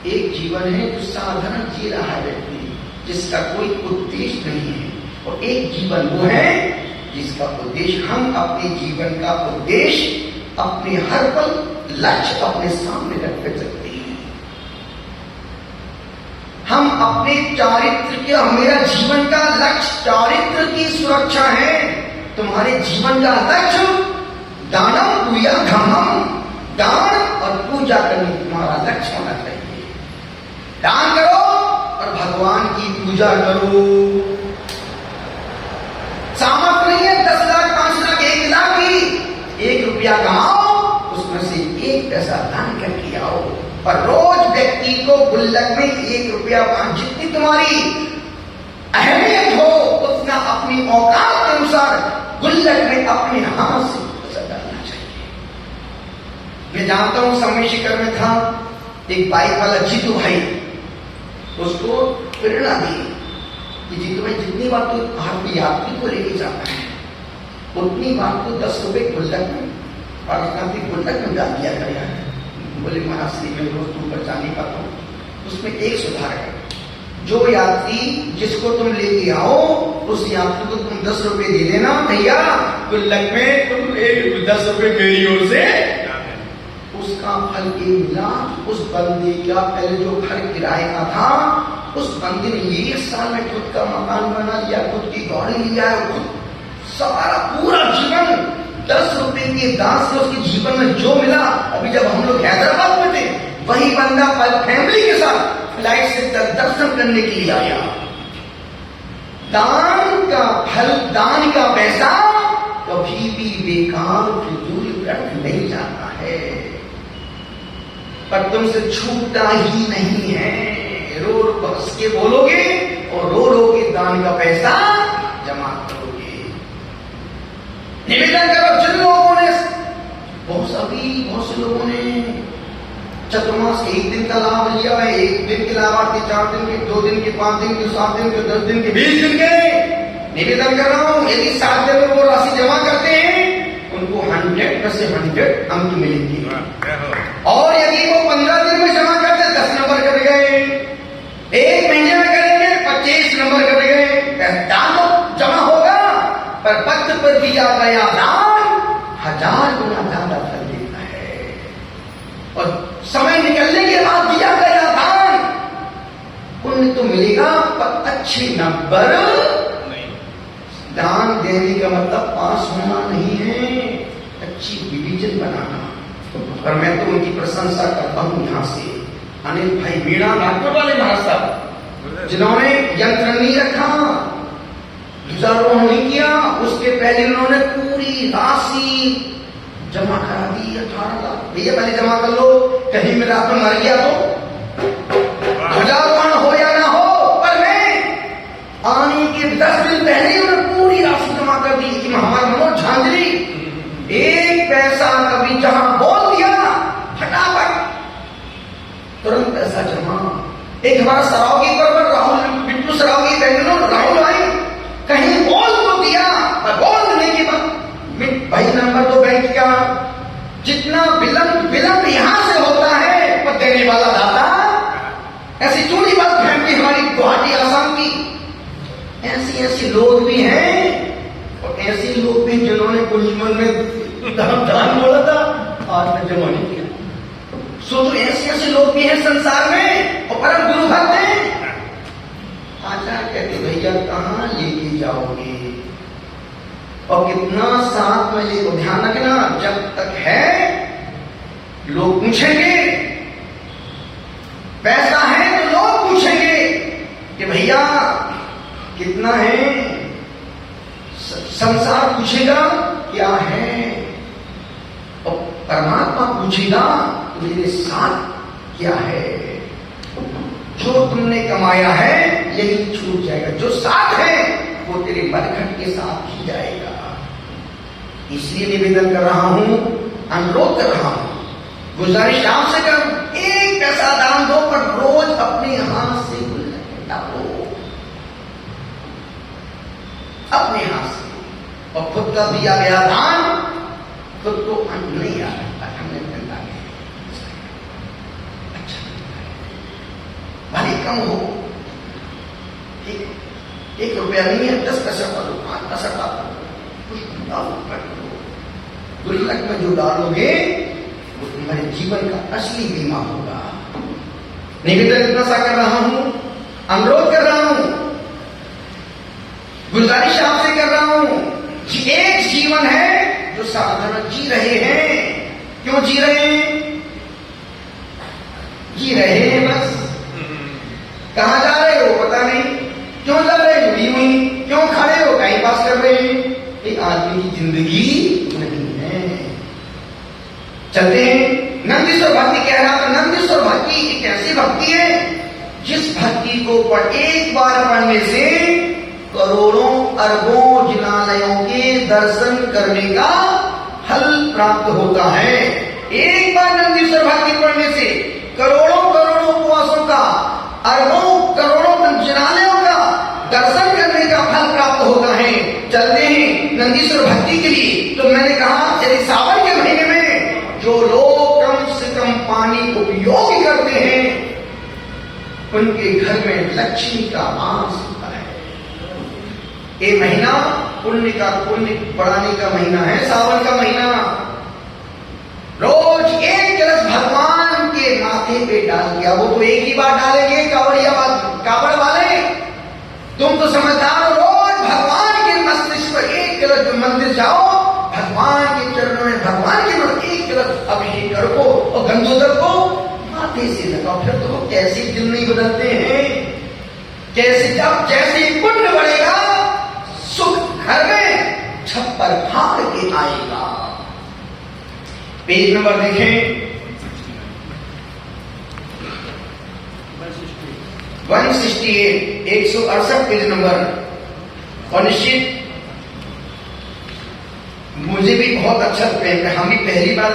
एक जीवन है जो साधारण जी रहा है व्यक्ति, जिसका कोई उद्देश्य नहीं है। और एक जीवन वो है जिसका उद्देश्य, हम अपने जीवन का उद्देश्य अपने हर पल लक्ष्य अपने सामने रख कर सकते हैं। हम अपने चारित्र के, मेरा जीवन का लक्ष्य चारित्र की सुरक्षा है। तुम्हारे जीवन का लक्ष्य दानम पूजा धर्मम, दान और पूजा करने तुम्हारा लक्ष्य होना चाहिए। दान करो और भगवान की पूजा करो। सामर्थ्य नहीं है 10 लाख 5 लाख 1 लाख की, 1 रुपया कमाओ, उसमें से 1 पैसा दान करके आओ। और रोज व्यक्ति को गुल्लक में 1 रुपया, जितनी तुम्हारी अहमियत हो उतना अपनी औकात के अनुसार गुल्लक में अपने हाथ से पैसा डालना चाहिए। मैं जानता हूं समय शिखर में था एक बाइक वाला जीतू भाई, उसको प्रेरणा दी कि जीतू भाई जितनी बार तो आपकी यात्री को लेके जाना है उतनी बार तो 10 रुपए गुल्लक में और गुल्लक में डाल दिया गया है। बोले महाराज श्री मैं रोज तुम पर जा नहीं पाता हूं। उसमें एक सुधार है, जो यात्री जिसको तुम लेके आओ उस यात्री को तुम 10 रुपए दे देना, भैया गुल्लक में तुम 10 रुपए मेरी ओर से। उसका फल ये मिला, उस बंदे का पहले जो घर किराए का था, उस बंदे ने 1 साल में खुद का मकान बना लिया, खुद की गाड़ी लिया, खुद सारा पूरा जीवन 10 रुपए के दान से उसके जीवन में जो मिला। अभी जब हम लोग हैदराबाद में थे, वही बंदा फैमिली के साथ फ्लाइट से दर्शन करने के लिए आया। दान का फल, दान का पैसा कभी भी बेकार फिजूल व्यर्थ नहीं जाता है, पर तुमसे छूटता ही नहीं है। रो रो हंस के बोलोगे और रो रो के दान का पैसा जमा करोगे। निवेदन करो, जिन लोगों ने बहुत से लोगों ने चतुर्मास के 1 दिन का लाभ लिया है, 1 दिन के लाभार्थी 4 दिन के, 2 दिन के, 5 दिन के, 7 दिन के, 10 दिन के, 20 दिन के, निवेदन कर रहा हूं, यदि 7 दिन में वो राशि जमा करते हैं उनको 100% अंक मिलेंगे। और यदि वो 15 दिन में जमा करते 10 नंबर कर गए, 1 महीने में करेंगे 25 नंबर कर गए। दान तो जमा होगा, पर पत्र पर दिया गया दान 1000 गुना ज्यादा फल देता है। और समय निकलने के बाद दिया गया दान पुण्य तो मिलेगा, पर अच्छे नंबर नहीं। दान देने का मतलब पास होना नहीं है, अच्छी डिवीजन बनाना। और मैं तो उनकी प्रशंसा करता हूं यहां से अनिल भाई मीणा नागपुर वाले महाराज साहब, जिन्होंने यंत्र नहीं रखा, ध्वजारोहण नहीं किया, उसके पहले उन्होंने पूरी राशि जमा करा दी 18 लाख। भैया पहले जमा कर लो, कहीं मेरा अपन मर गया तो ध्वजारोहण हो या ना हो, पर मैं आने के 10 दिन पहले ही उन्होंने पूरी राशि जमा कर दी कि हमारा मनोज झांझरी एक पैसा कभी जहां बोल दिया फटाफट तुरंत पैसा जमा। एक हमारा सरावगी पर राहुल बिट्टू सरावगी बेंगलुरु राहुल भाई कहीं बोल तो दिया, पर बोल देने के बाद भाई नंबर तो बैंक का जितना विलंब यहां से होता है पर देने वाला दाता। ऐसी चूड़ी बात फैमिली हमारी गुवाहाटी आसाम की, ऐसे लोग भी हैं और ऐसे लोग भी जिन्होंने कुंजमन में दान बोला था आज में जमा नहीं किया। सो तो ऐसे लोग भी हैं संसार में और परम गुरु भक्त हैं। आचार्य कहते भैया कहां लेके जाओगे और कितना साथ में ले, ध्यान रखना जब तक है लोग पूछेंगे, पैसा है तो लोग पूछेंगे कि भैया कितना है, संसार पूछेगा क्या है और परमात्मा पूछेगा मेरे साथ क्या है। जो तुमने कमाया है यही छूट जाएगा, जो साथ है वो तेरे बरखट के साथ ही जाएगा। इसलिए निवेदन कर रहा हूं, अनुरोध कर रहा हूं, गुजारिश आपसे कर एक पैसा दान दो पर रोज अपने हाथ से डालो, अपने हाथ से। और खुद का दिया गया दान खुद को अन्न नहीं आ सकता, हमने धंधा अच्छा भले कम हो, 1 रुपया नहीं है 10 पैसा का 5 पैसा का गुल्लक में जो डालोगे वो तुम्हारे जीवन का असली बीमा होगा। निवेदन इतना सा कर रहा हूं, अनुरोध कर रहा हूं, गुजारिश आपसे कर रहा हूं, एक जीवन है जो साधना जी रहे हैं। क्यों जी रहे हैं? जी रहे हैं बस। कहां जा रहे हो पता नहीं, क्यों जा रहे हो यूं ही, क्यों खड़े हो टाइम पास कर रहे हैं। एक आदमी की जिंदगी नहीं है। चलते हैं। नंदीश्वर भक्ति कह रहा था, नंदीश्वर भक्ति एक ऐसी भक्ति है जिस भक्ति को एक बार पढ़ने से करोड़ों अरबों जिनालयों के दर्शन करने का फल प्राप्त होता है। एक बार नंदीश्वर भक्ति पढ़ने से करोड़ों उपवासों का, अरबों करोड़ों जिनालयों का दर्शन करने का फल प्राप्त होता है। चलते हैं नंदीश्वर भक्ति के लिए। तो मैंने कहा यदि सावन के महीने में जो लोग कम से कम पानी उपयोग करते हैं उनके घर में लक्ष्मी का वास होता है। ये महीना पुण्य बढ़ाने का महीना है, सावन का महीना। रोज एक कलश भगवान के माथे पे डाल दिया, वो तो एक ही बार डालेंगे कावड़ वाले, तुम तो समझदार हो। रोज भगवान के मस्तिष्क पर एक कलश मंदिर जाओ, भगवान के चरणों में भगवान के मन एक कलश अभिषेक करो और गंगोदर को माथे से लगाओ। फिर तो वो कैसे दिल नहीं बदलते हैं, कैसे जब जैसे पुण्य बढ़ेगा सुख घर में छप्पर फाड़ के आएगा। पेज नंबर देखें 168, 168 पेज नंबर। और निश्चित मुझे भी बहुत अच्छा हम भी पहली बार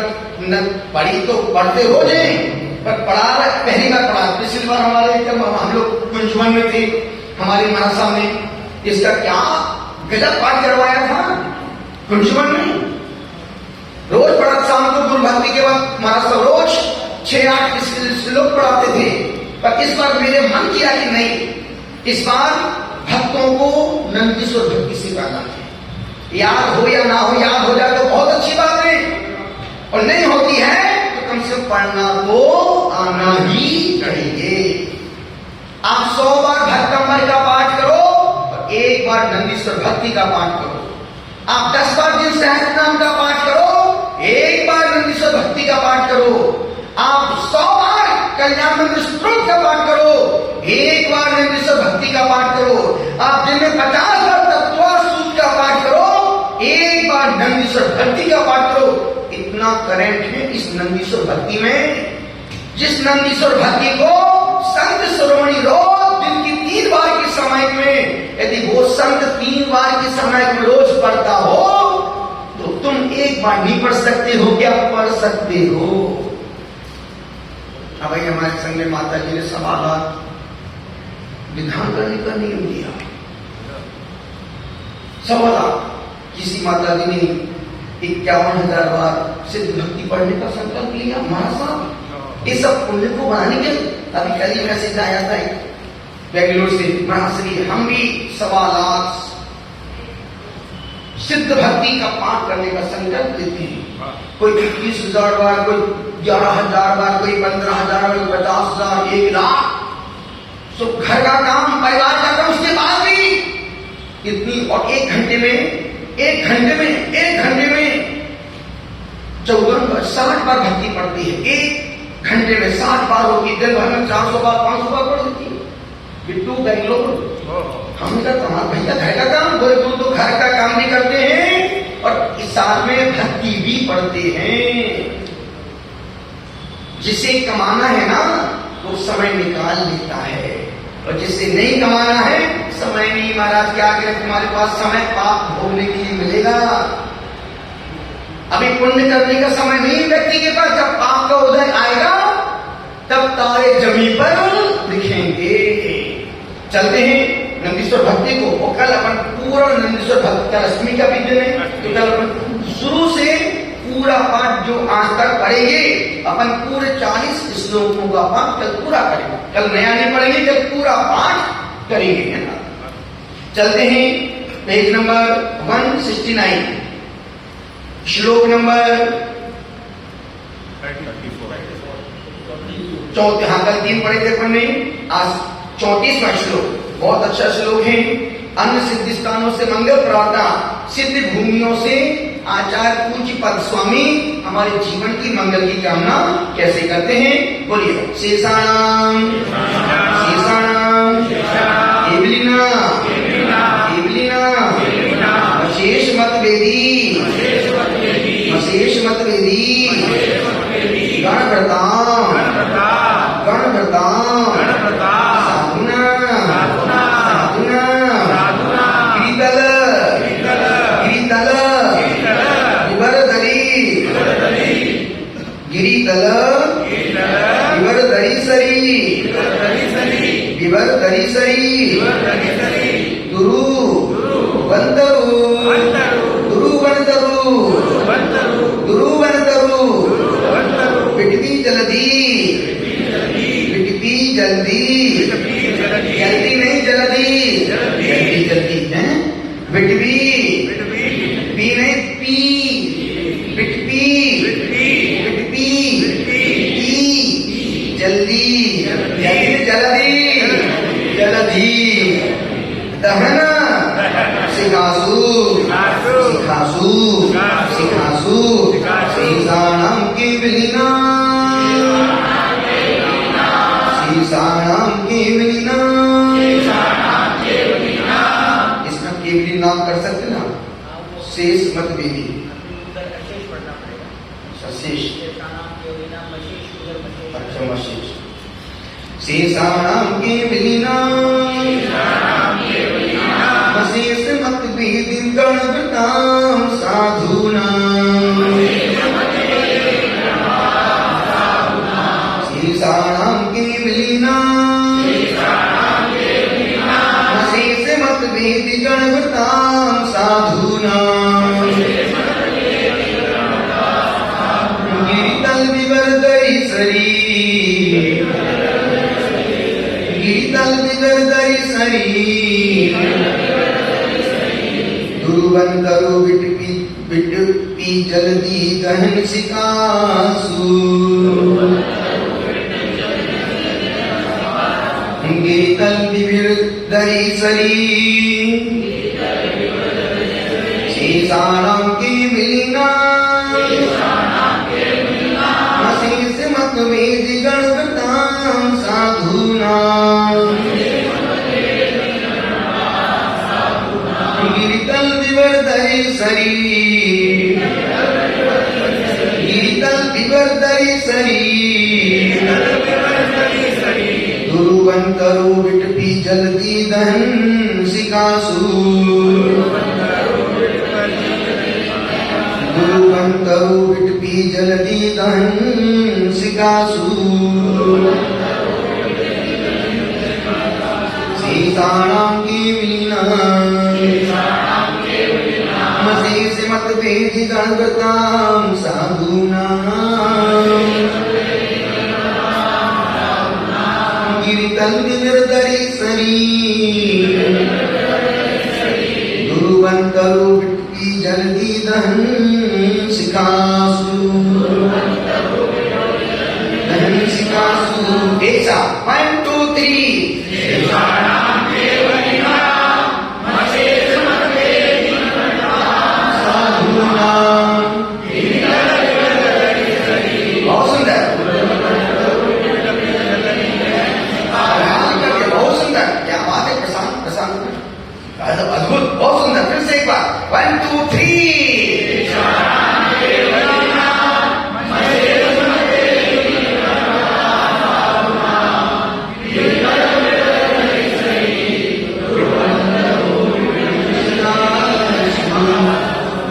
पढ़ी तो पढ़ते हो जाए, पर पहली बार पढ़ा। पिछली बार हमारे जब हम लोग कुंजवन में थे, हमारे महाराज साहब ने इसका क्या गजब पाठ करवाया था कुंजवन में। रोज पढ़ा, शाम को गुरु भक्ति के बाद महाराज साहब रोज 6-8 श्लोक पढ़ाते थे। पर इस बार मेरे मन किया कि नहीं, इस बार भक्तों को नंदीश्वर भक्ति से करना है। याद हो या ना हो, याद हो जाए तो बहुत अच्छी बात है, और नहीं होती है तो कम से कम पढ़ना तो आना ही चाहिए। आप 100 बार भक्तंबर का पाठ करो और 1 बार नंदीश्वर भक्ति का पाठ करो। आप 10 बार जिन सहस्त्र नाम का पाठ करो, 1 बार नंदीश्वर भक्ति का का पाठ करो, आप 100 बार कल्याण मंत्र स्तोत्र का पाठ करो, 1 बार नंदीश्वर भक्ति का पाठ करो, आप दिन में 50 बार तत्व सूत्र का पाठ करो, 1 बार नंदीश्वर भक्ति का पाठ करो। इतना करंट है इस नंदीश्वर भक्ति में, जिस नंदीश्वर भक्ति को संत शिरोमणि रोज दिन की 3 बार की समय में, यदि वो संत 3 बार की समय में रोज पढ़ता हो तो तुम 1 बार नहीं पढ़ सकते हो क्या? पढ़ सकते हो। अब भाई हमारे संग में माता जी ने सवाल विधान करने का नियम दिया। सवाल किसी माता जी ने 51,000 बार सिद्ध भक्ति पढ़ने का संकल्प लिया। महाराज साहब ये सब पुण्य को बढ़ाने के, अभी कल ही मैसेज आया था बेंगलोर से, महाश्री हम भी 1.25 लाख सिद्ध भक्ति का पाठ करने का संकल्प लेते हैं। कोई 21,000 बार, कोई 11,000 बार, कोई 15,000, कोई 50,000, 1 लाख। तो घर का काम, परिवार का काम, उसके बाद भी इतनी, और 1 घंटे में 60 बार भक्ति पड़ती है। 1 घंटे में 60 बार होगी, दिन भर में 400 बार 500 बार पढ़ देती है। बिट्टू बेंगलोर, हमने कहा तुम्हारा भैया घर का काम, बोले तुम तो घर का काम भी करते हैं और इस साल में भक्ति भी पढ़ते हैं। जिसे कमाना है ना वो समय निकाल लेता है, और जिसे नहीं कमाना है समय नहीं। महाराज क्या करें, तुम्हारे पास समय पाप भोगने के लिए मिलेगा, अभी पुण्य करने का समय नहीं व्यक्ति के पास। जब पाप का उदय आएगा तब तारे जमीन पर दिखेंगे। चलते हैं नंदीश्वर भक्ति को, और कल अपन पूरा नंदीश्वर भक्ति का अष्टमी का भी दिन है, तो कल अपन शुरू से पूरा पाठ जो आज तक पढ़ेंगे, अपन पूरे 40 श्लोकों का पाठ कल पूरा करेंगे। कल नया नहीं पढ़ेंगे, कल पूरा पाठ करेंगे, है ना। चलते हैं पेज नंबर 169, श्लोक नंबर 34। हाँ, कल 3 पढ़े थे अपन ने, आज 34वां श्लोक। बहुत अच्छा श्लोक है। अन्य सिद्ध स्थानों से मंगल प्रार्थना, सिद्ध भूमियों से आचार्य पूज्य पद स्वामी हमारे जीवन की मंगल की कामना कैसे करते हैं? बोलिए शेषाणाम केवलिना अशेष मतवेदी गणप्रताम गिरितल विवर दरी दुरु वंतरु पिटवी जल्दी जल्दी नहीं जल्दी है। पिटवी पी नहीं पी, पिटवी जल्दी दहन सिखासु शेषाणाम केवलिना इसका केवली नाम कर सकते ना, शेष मत वेदी, शेष अच्छा मशेष शेषाणाम केवलिना शेष मत वेदी गणवताम साधूनाम शेषाणाम केवलिना शेष मत वेदी गणवताम साधूनाम गिरितल विवर्दरी शरीर दुर्बंधरु बिटपी जल्दी दहन सिकासु गिरितल विवर्दरी शरीर शेषाणाम केवलिना सरी गिरितल विवर्धरी सरी गुरुवंतरु विटपी जलती दहन सिकासु गुरुवंतरु विटपी जलती दहन सिकासु सीतानां की वीणा मते से मत भेदी गणवतां साधूनां गिरितल विवर्धरी सरी गुरुवंतरु विटपी जलती दहन सिकासु दहन सिकासु ऐसा 1 2 3 बहुत सुंदर बहुत सुंदर क्या बात है प्रशांत प्रशांत अद्भुत बहुत सुंदर फिर से एक बार 1 2 3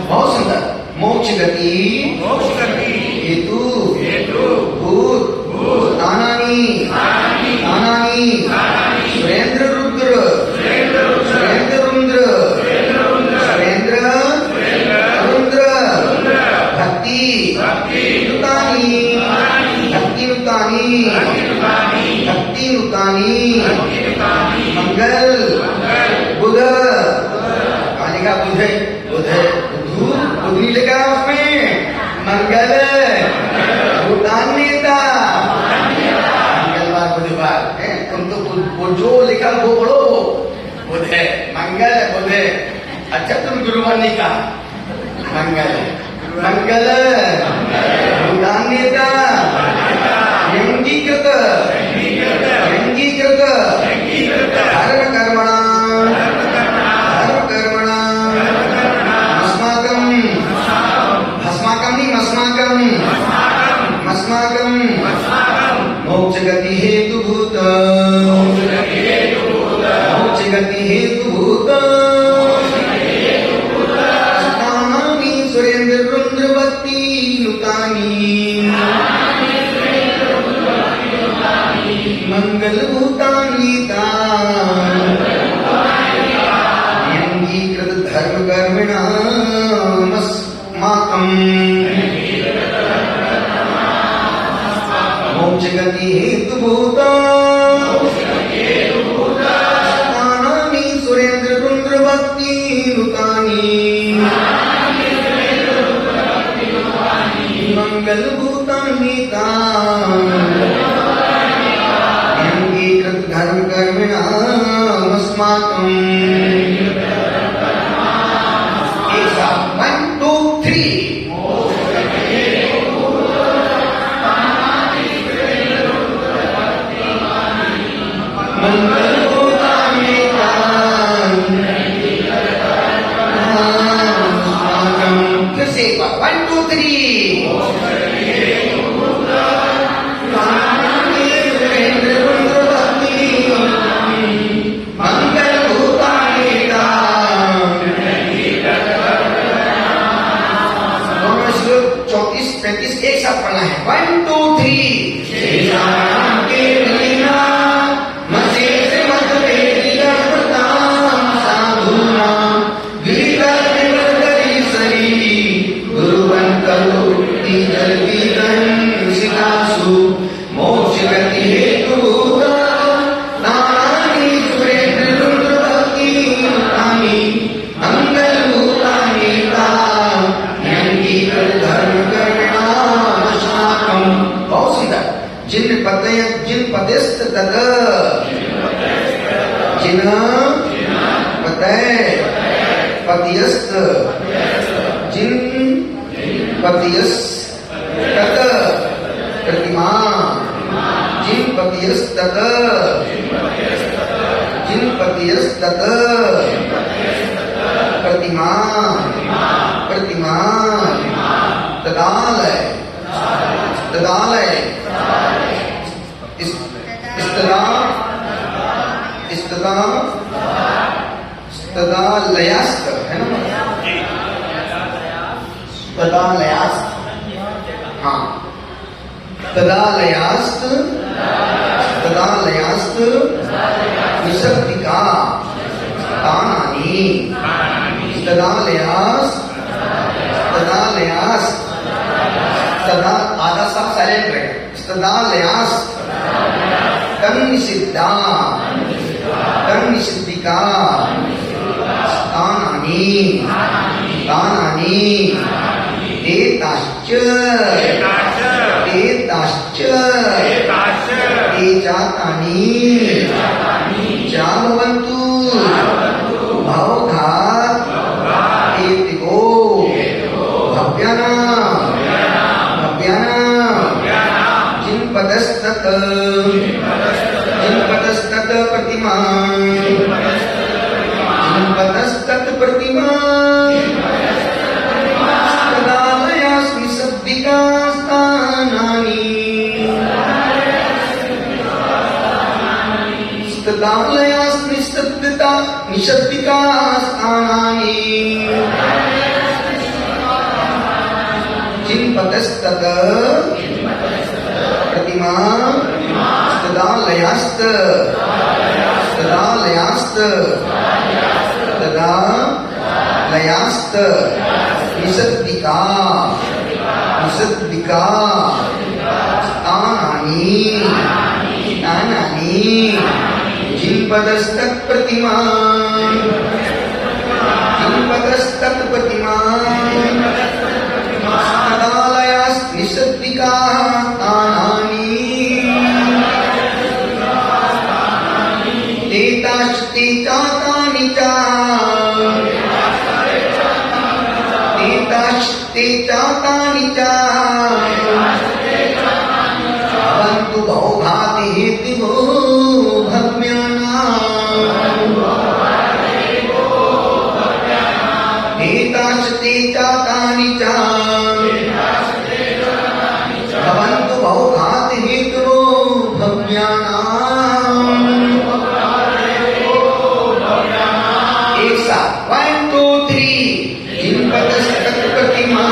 बहुत सुंदर मोक्ष गति हेतु भूत नानानी सुरेंद्र रुद्र सुरेंद्र रुद्र भक्ति नुतानी मंगल बुध कालिका बुध बुद्धि लिखा उसमें मंगल भूटान नेता मंगलवार बुधवार तुम तो वो जो लिखा वो पढ़ो बुध है मंगल है बुध है अच्छा तुम गुरुवार नहीं कहा मंगल भूटान नेता अंगीकृत धर्म कर्मणा अस्माकं मोक्ष गति हेतुभूत स्थानानि सुरेंद्र रुद्र भक्ति नुतानि मंगल भूतानि अंगीकृत धर्म कर्मिणा मोक्ष गति हेतुभूत स्थानानि सुरेंद्र रुद्र भक्ति नुतानि मंगल भूतानि अंगीकृत धर्म कर्मिणा अस्माकम् 1 2 3 फिर से एक बार 1 2 3 मंगल भूतानि दोनों श्लोक 34 35 एक साथ पढ़ना है 1 2 3 मोक्ष गति हेतुभूत नानानि सुरेंद्र रुद्र भक्ति नुतानि मंगल भूतानि अंगीकृत धर्म कर्मिणा अस्माकम् बहुत सुंदर जिन पदस्थ तद जिन पतय पतियस्त जिन पतियस्त तद प्रतिमा जिन पतियस्तत प्रतिमा प्रतिमा तदालय तदालय इस्तदा इस्तदा तदालयास्त है ना, तदालयास्त, हाँ, तदालयास्त तदालयास्त निशब्दिका तानानि तदालयास्त तदालयास्त तदा आधा सब साइलेंट रहेगा, तदालयास्त तन्निषिद्धा तन्निषिद्धिका तानानि तानानि एताश्च एताश्च एजातानि चा भवन्तु भवघात एतिको भव्यानां जिनपदस्तत प्रतिमा जिनपदस्तत प्रतिमा तदालयास्मि सद्विकास्तानानि तदालयास्मि सद्विता निषद्विकास्तानानि जिनपदस्तत प्रतिमा तदालयास्त तदालयास्त तदालयास्त निषद्विका निषद्विका तानानि तानानि जिनपदस्तत् प्रतिमा जिनपदस्तत् प्रतिमा तदालयास्त निषद्विका तानानि एताश्ते चातानि चा एताश्ते चातानि चा भवन्तु भवघाति हेतिवो भव्यानाम् एताश्ते चातानि चा भवन्तु भवघाति हेतिवो भव्यानाम्। एक साथ 1 2 3 जिनपदस्तत् प्रतिमा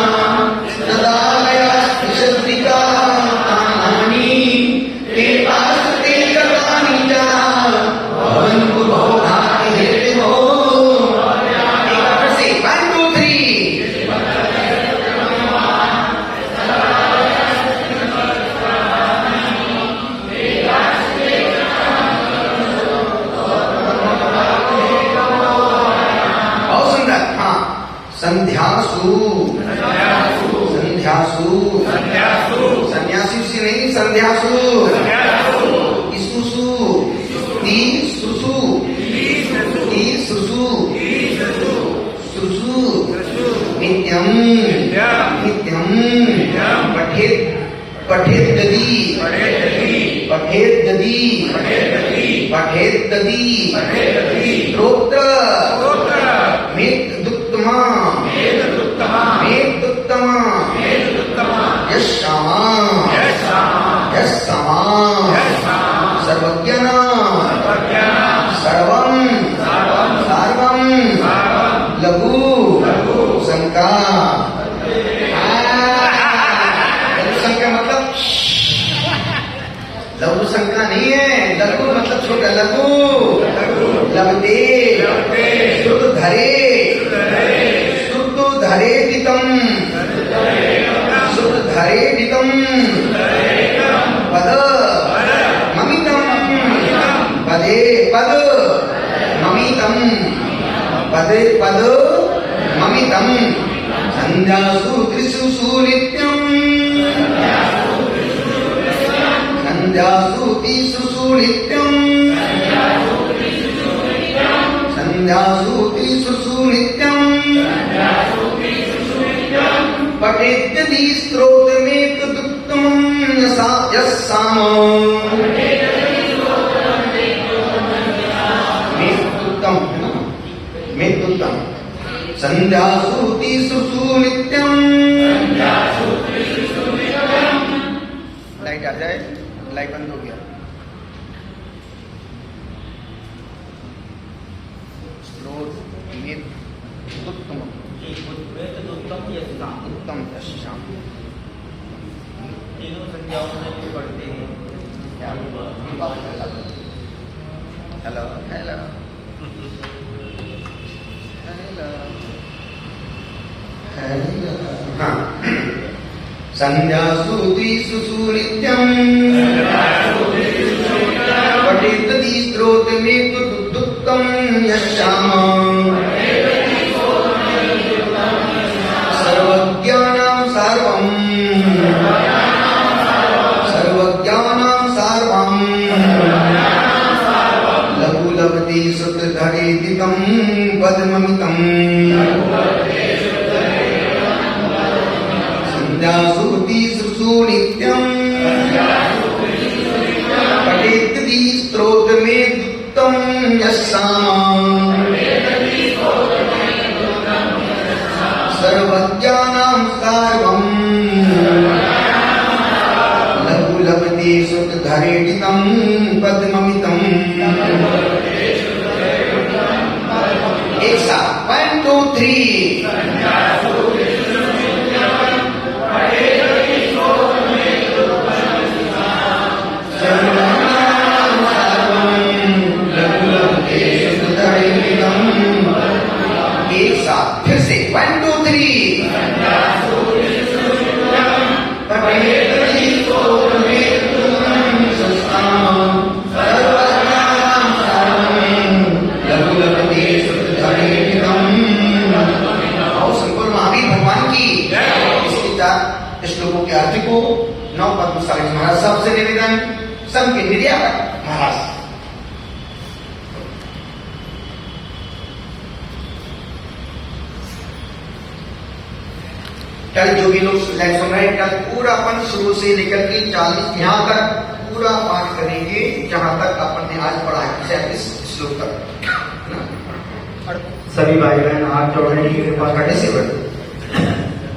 तदालयास्मि सद्विका तानानि एतास्ते चातानि चा भवन्तु भवघाति हेतिवो। एक बार से 1 2 3 संध्यासु संध्यासु सन्यासी से नहीं, संध्यासु इसुसु तीसुसु तीसुसु सुसु नित्यं नित्यं पठेत पठेत ददी पठेत ददी पठेत ददी श्रोत्र मेत दुत्तमा यशामा यस्समा सर्वज्ञना सर्वं सर्वं लघु शंका। लघु शंका मतलब लघु शंका नहीं है, लघु मतलब छोटा, लघु लभते शुद्ध धरे शुद्ध धरे दितम शुद्ध धरे दितम पद ममितम पदे पद ममितम पदे पद ममितम संध्यासु त्रिषु नित्यं संध्यासु तीसु नित्यं संध्यासु तीसु नित्यं पठेद्यदि स्तोत्रमेतदुत्तमं यस्सामः मेतुत्तम संध्यासूतिषु नित्यं लाइट आ जाए, लाइट बंद हो गया। उत्तम यशाम तीनों संज्ञाओं में भी पढ़ते हैं। हेलो हेलो हेलो, हाँ। संध्यासूतिषु नित्यं पठेत स्त्रोत्रमेव दुत्तम यशाम सर्वज्ञानां सारवं लघु लभते श्रुतधरेति तं पद्ममितं संध्यासूतिषु नित्यं पठेत स्त्रोत्रमेव यशाम सर्वज्ञानां सारवं लघु लभते श्रुतधरेति तं पद्ममितं। एक साथ 1 2 3 एक साथ फिर से 1 2 3 संपूर्ण महावीर भगवान की इसके चार श्लोकों के अर्थ को नौ पद्म सागर महाराज साहब से निवेदन, सब के निर्यात महाराज। कल जो भी लोग लाइव सुन रहे हैं, कल पूरा अपन शुरू से लेकर के 40 यहाँ तक पूरा पाठ करेंगे जहां तक अपन ने आज पढ़ा है 36 श्लोक तक। सभी भाई बहन हाथ जोड़ने की कृपा करने से बढ़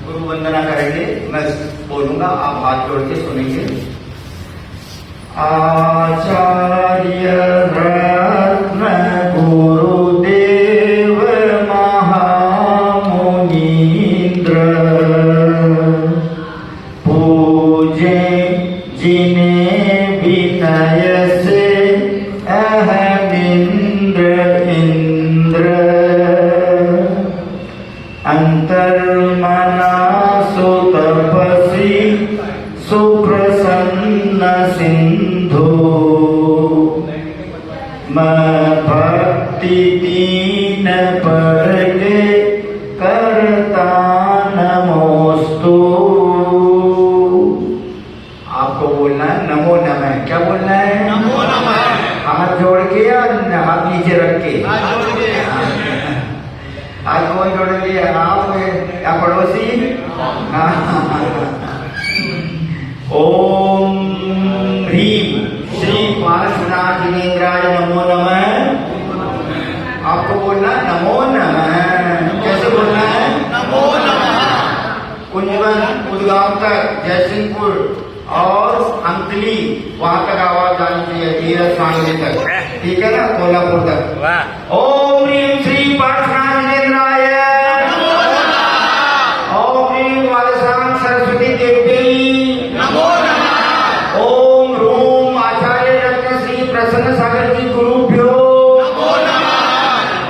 गुरु वंदना करेंगे। मैं बोलूंगा, आप हाथ जोड़ के सुनेंगे। आचार्य रत्न गुरुदेव महामुनीन्द्र पूजे जिन्हें विनय से अहमिंद्र इंद्र अंतर्मना सुतपसी सुप्रसन्न सिंधु भक्ति दीन पर के करता नमोस्तु। आपको बोलना है नमो नमः। क्या बोलना है? नमो नमः। हाथ जोड़ के या हाथ नीचे रख के? आज कौन जोड़ लिया? आप या पड़ोसी? ओम ह्रीं श्री पार्श्वनाथ जिनेन्द्राय नमो नमः। आपको बोलना नमो नमः। कैसे बोलना है? नमो नमः। कुंजवन उदगांव तक, जयसिंहपुर और अंकली वहां तक आवाज आनी चाहिए, धीरज सांगली तक, ठीक है ना, कोल्हापुर तक। ओम ह्रीं श्री पार्श्वनाथ जिनेन्द्राय नमो नमः। ओम ह्रीं वालसाम सरस्वती देवी नमो नमः। ओम ह्रूम आचार्य रत्न श्री प्रसन्न सागर जी गुरुभ्यो नमो नमः।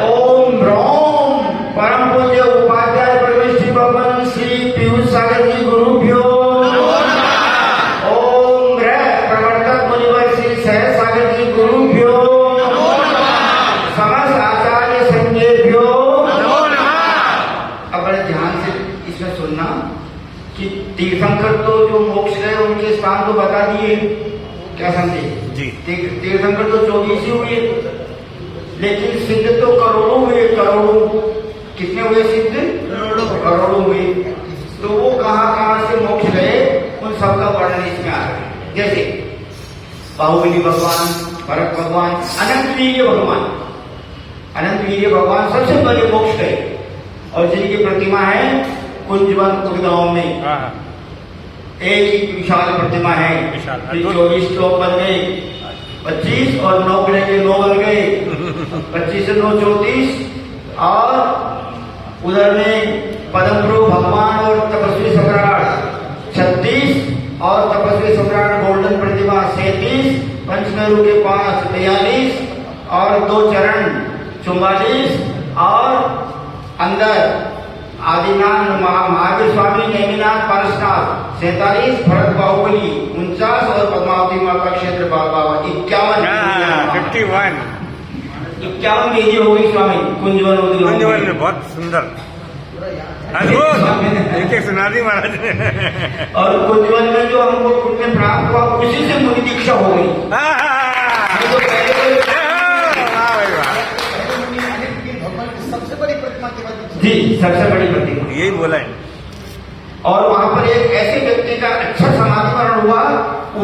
ओम ह्रौम परम पूज्य उपाध्याय परमेश्वरी भवन श्री पीयूष सागर जी गुरुभ्यो नमो नमः। ओम ग्रह प्रवर्तक मुनिवर श्री सहज सागर जी गुरुभ्यो नमो नमः। समस्त आचार्य संज्ञेभ्यो नमो नमः। अब बड़े ध्यान से इसमें सुनना कि तीर्थंकर तो जो मोक्ष गए उनके स्थान तो बता दिए, क्या समझे जी? तीर्थंकर तो 24 ही हुए, लेकिन सिद्ध तो करोड़ों हुए, करोड़ों। कितने हुए सिद्ध? करोड़ों हुए। तो वो कहाँ से मोक्ष गए, उन सबका वर्णन इसमें आ रहा है। जैसे बाहुबली भगवान, भरत भगवान, अनंत वीर्य भगवान सबसे पहले मोक्ष गए। और जिनकी प्रतिमा है कुंजवन उद्गांव में हाँ हाँ एक ही विशाल प्रतिमा है। विशाल। 24 श्लोक बन गए, 25 और 9 के 9 बन गए, 25 से 9 34 और उधर में पद्म प्रभु भगवान और तपस्वी सम्राट 36 और तपस्वी सम्राट गोल्डन प्रतिमा 37, पंचमेरु के 5 42 और 2 चरण 44 और अंदर आदिनाथ महावीर स्वामी नेमिनाथ पारसनाथ 47, भरत बाहुबली 49 और पद्मावती माँ का क्षेत्र 51 वेदी हो गई स्वामी कुंजवन कुंजवन में बहुत सुंदर अद्भुत एक एक सुना दी महाराज ने और कुंजवन में जो हमको पुण्य प्राप्त हुआ उसी से मुनि दीक्षा हो गई। हाँ, हाँ, नहीं तो पहले वाह भाई वाह। भगवान की सबसे बड़ी प्रतिमा के बाद जी सबसे बड़ी प्रतिमा। यही बोला है और वहां पर एक ऐसे व्यक्ति का अच्छा समाधिकरण हुआ,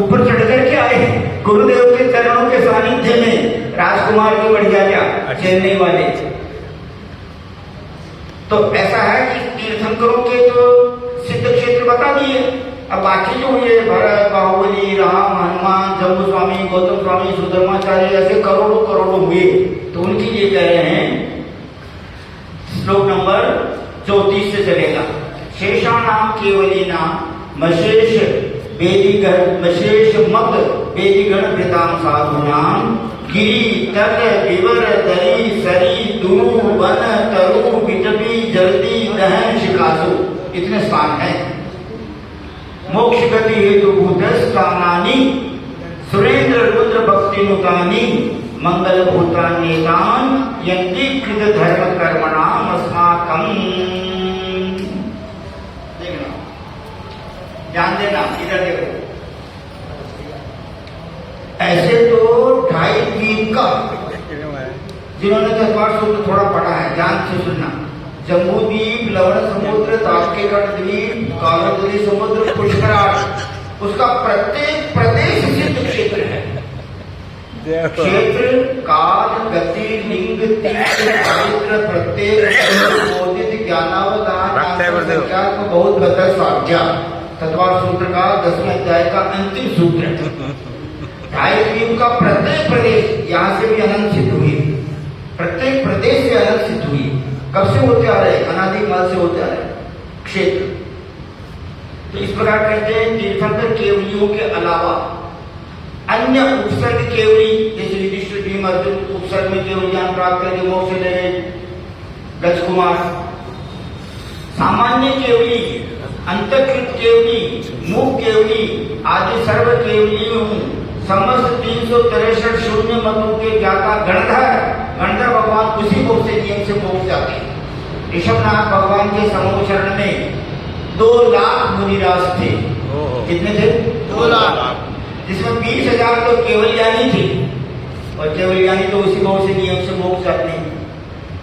ऊपर चढ़ करके आए गुरुदेव के चरणों के सानिध्य में, राजकुमार की बढ़िया क्या चेन्नई वाले। तो ऐसा है कि तीर्थंकरों के तो सिद्ध क्षेत्र बता दिए, अब बाकी जो हुए भरत बाहुबली राम हनुमान जम्बू स्वामी गौतम स्वामी सुधर्माचार्य ऐसे करोड़ों करोड़ों हुए, तो उनके लिए कह रहे हैं श्लोक नंबर 34 से चलेगा। शेषाणाम केवलिना मशेष वेदिगण मशेष मत वेदिगण वृताम साधुनाम गिरी तट विवर दरी सरी दुरु वन तरु विटपी जल्दी दहन शिकासु, इतने स्थान है। मोक्ष गति हेतु भूतस कामानि सुरेंद्र रुद्र भक्ति नुतानि मंगल भूतान्येतान यन्ति कृत धर्म कर्मणाम अस्माकं। देखना ध्यान देना, इधर देखो। ऐसे तो 2.5 द्वीप का जिन्होंने चतुर्थ सूत्र थोड़ा पढ़ा है ध्यान से सुनना। जम्बू द्वीप, लवण समुद्र, ताशकेगढ़ द्वीप, कालगुरी समुद्र, पुष्कराट, उसका प्रत्येक प्रदेश सिद्ध क्षेत्र है। क्षेत्र काल गति लिंग तीर्थ पवित्र प्रत्येक बोधित ज्ञानावतार को बहुत बेहतर स्वाध्याय तत्वार सूत्र का 10वें अध्याय का अंतिम सूत्र है। 2.5 द्वीप का प्रत्येक प्रदेश यहाँ से भी अनंत सिद्ध हुई, प्रत्येक प्रदेश से अनंत सिद्ध हुई। कब से होते आ रहे? अनादि काल से होते आ रहे क्षेत्र। तो इस प्रकार कहते हैं तीर्थंकर केवलियों के अलावा अन्य उपसर्ग केवली, जैसे युधिष्ठिर भीम अर्जुन उपसर्ग में केवल ज्ञान प्राप्त करके मोक्ष ले गज कुमार, सामान्य केवली, अंतकृत केवली, मूक केवली आदि सर्व केवलियों समस्त 363 शून्य मतों के ज्ञाता गणधर भगवान उसी मोक्ष से नियम से मोक्ष जाते हैं। ऋषभनाथ भगवान के समूह शरण में 2 लाख मुनिराज थे। कितने थे? 2 लाख, जिसमें 20,000 तो केवल ज्ञानी थे, और केवल ज्ञानी तो उसी मोक्ष से नियम से मोक्ष जाते हैं।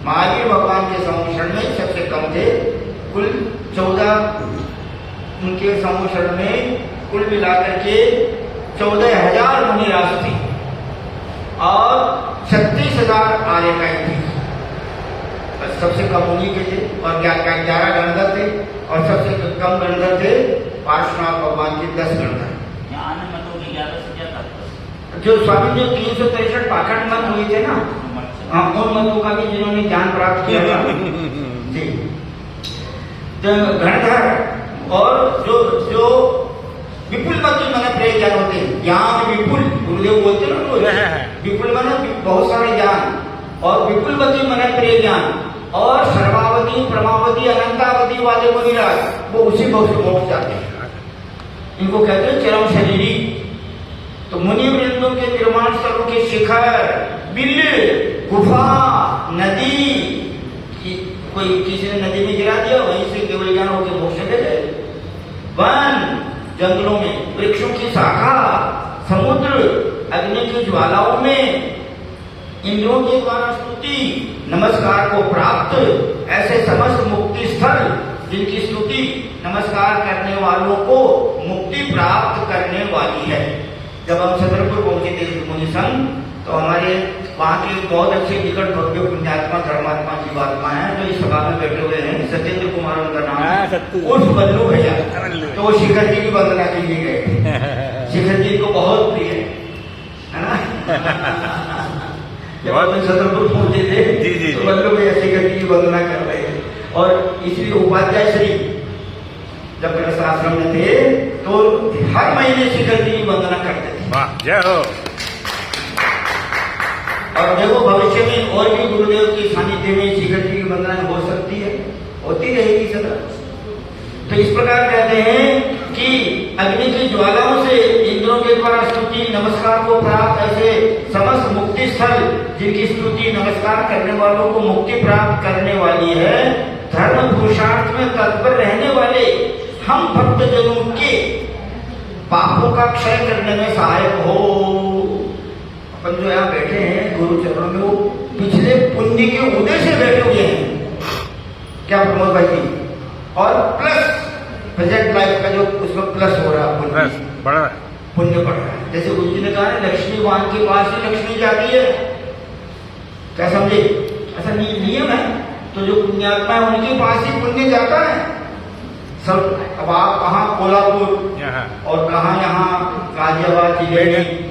महावीर भगवान के समूह शरण में सबसे कम थे, कुल 14 उनके समूह शरण में कुल मिलाकर के 14,000 मुनिराज थे और 36,000 आर्यकाई थे। सबसे कम उन्हीं के थे, और 11 गणधर थे, और सबसे कम गणधर थे पार्श्वनाथ भगवान के 10 गणधर। जो स्वामी जो 363 पाखंड मत हुए थे ना, उन मतों का भी जिन्होंने ज्ञान प्राप्त किया था जी, तो गणधर और जो विपुल मत मैंने प्रेम ज्ञान होते हैं, ज्ञान विपुल गुरुदेव बोलते ना, विपुल मैंने बहुत सारे ज्ञान, और विपुल मती मैंने प्रेम ज्ञान, और सर्वावधि प्रमावधि अनंतावधि वाले मुनिराज वो उसी मोक्ष जाते हैं। इनको कहते हैं चरम शरीरी। तो मुनि वृंदों के निर्माण स्थलों के शिखर, बिल, गुफा, नदी, कोई किसी ने नदी में गिरा दिया, वहीं से केवल ज्ञान होकर मोक्ष ले गए। वन जंगलों में, वृक्षों की शाखा, समुद्र, अग्नि की ज्वालाओं में, इंद्रों के द्वारा स्तुति नमस्कार को प्राप्त, ऐसे समस्त मुक्ति स्थल जिनकी स्तुति नमस्कार करने वालों को मुक्ति प्राप्त करने वाली है। जब हम छतरपुर पहुंचे थे मुनि संघ, तो हमारे वहाँ के बहुत अच्छे निकट भव्य पुण्यात्मा धर्मात्मा जीवात्मा है जो इस सभा में बैठे हुए हैं। सत्येंद्र कुमार उनका नाम हाँ, है, सत्तू। उर्फ बल्लू भैया। बल्लू। तो वो शिखर जी की वंदना के लिए गए। शिखर जी को बहुत प्रिय है ना। जब अपन छतरपुर पहुंचे थे जी, जी, तो जी। बल्लू भैया शिखर जी की वंदना कर रहे थे। और इसलिए उपाध्याय श्री जब मेरे आश्रम में थे तो हर महीने शिखर जी की वंदना करते थे। वाह, जय हो। और देखो भविष्य में और भी गुरुदेव की सानिध्य में शिखर जी की वंदना हो सकती है, होती रहेगी सदा। तो इस प्रकार कहते हैं कि अग्नि की ज्वालाओं से इंद्रों के द्वारा स्तुति नमस्कार को प्राप्त ऐसे समस्त मुक्ति स्थल जिनकी स्तुति नमस्कार करने वालों को मुक्ति प्राप्त करने वाली है, धर्म पुरुषार्थ में तत्पर रहने वाले हम भक्त जनों के पापों का क्षय करने में सहायक हो। अपन जो यहाँ बैठे हैं गुरु चरणों में, वो पिछले पुण्य के उदय से बैठे हुए हैं। क्या प्रमोद भाई जी? और प्लस प्रेजेंट लाइफ का जो उसमें प्लस हो रहा है, बस बढ़ रहा है। पुण्य बढ़ रहा है। जैसे गुरु जी ने कहा ना, लक्ष्मी वाहन के पास ही लक्ष्मी जाती है। क्या समझे? ऐसा नियम है। तो जो पुण्यात्मा है उनके पास ही पुण्य जाता है सब। अब आप कहाँ कोल्हापुर यहाँ और कहाँ यहाँ गाजियाबाद जिले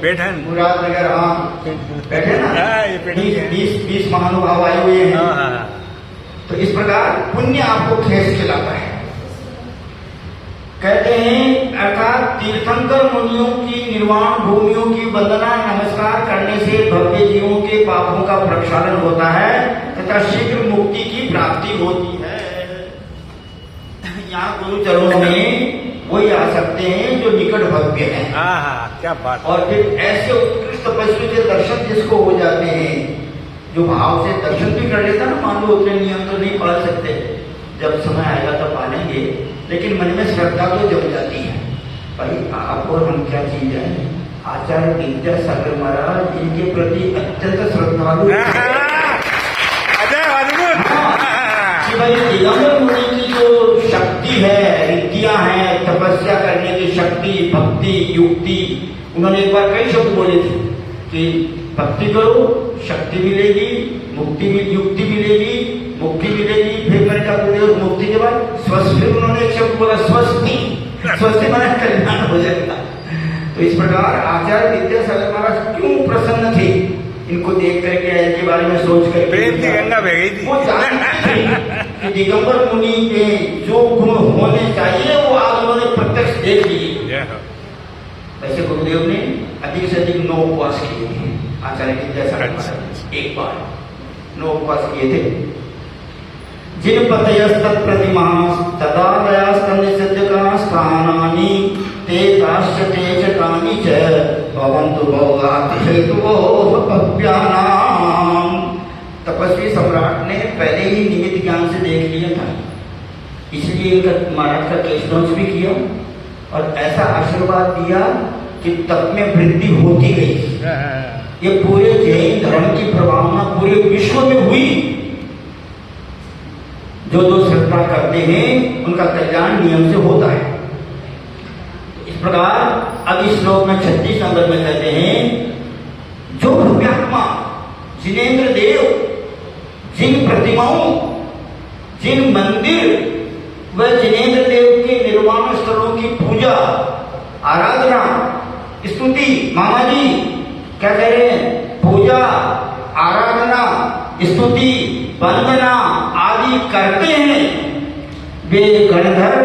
बैठन मुरादनगर, हाँ बैठे ना, हाँ, ये बैठे हैं। 20 महानुभाव आए हुए हैं। हाँ, हाँ। तो इस प्रकार पुण्य आपको खींच के लाता है। कहते हैं अर्थात तीर्थंकर मुनियों की निर्वाण भूमियों की वंदना नमस्कार करने से भव्य जीवों के पापों का प्रक्षालन होता है तथा शीघ्र मुक्ति की प्राप्ति होती है। यहाँ गुरु चरणों में वही आ सकते हैं जो निकट भव्य हैं। हाँ, हाँ, क्या बात। और फिर ऐसे उत्कृष्ट तपस्वी के दर्शन जिसको हो जाते हैं, जो भाव से दर्शन भी कर लेता ना, मान लो उतने नियम तो नहीं पाल सकते, जब समय आएगा तब पालेंगे, लेकिन मन में श्रद्धा तो जम जाती है। भाई आप और हम क्या चीज है? आचार्य विद्यासागर महाराज इनके प्रति अत्यंत श्रद्धालु कि भाई दिगंबर मुनि की जो शक्ति है, रिद्धियां हैं, तपस्या करने की शक्ति, भक्ति, युक्ति, उन्होंने एक बार कई शब्द बोले थे कि भक्ति करो, शक्ति मिलेगी, मुक्ति भी, युक्ति मिलेगी, मुक्ति मिलेगी। फिर मैंने कहा बोले मुक्ति के बाद स्वस्थ, फिर उन्होंने एक शब्द बोला स्वस्ति। स्वस्ति माने कल्याण हो जाएगा। तो इस प्रकार आचार्य विद्यासागर महाराज क्यों प्रसन्न थे? इनको देख करके, इनके बारे में सोच करके प्रेम की गंगा बह गई थी। वो जानते थे कि दिगंबर मुनि के जो गुण होने चाहिए वो आज उन्होंने प्रत्यक्ष देख लिए। वैसे गुरुदेव ने अधिक से अधिक 9 उपवास किए थे। आचार्य विद्यासागर महाराज एक बार 9 उपवास किए थे। जिन पतयस्तत् प्रतिमा तदा दयास्तनिषिद्धका स्थानानि ते काश्च ते च कानि च भवन्तु भोगात् हेतुवो भव्यानाम। तपस्वी सम्राट ने पहले ही निमित्त ज्ञान से देख लिया था, इसलिए इनका महाराज का केशवंश भी किया और ऐसा आशीर्वाद दिया कि तप में वृद्धि होती गई। ये पूरे जैन धर्म की प्रभावना पूरे विश्व में हुई। जो श्रद्धा करते हैं उनका कल्याण नियम से होता है। इस प्रकार अब इस श्लोक में 36 नंबर में कहते हैं, जो भव्यात्मा जिनेन्द्र देव जिन प्रतिमाओं, जिन मंदिर व जिनेन्द्र देव के निर्वाण स्थलों की पूजा, आराधना, स्तुति, मामा जी क्या कह रहे हैं, पूजा, आराधना, स्तुति, वंदना आदि करते हैं, वे गणधर,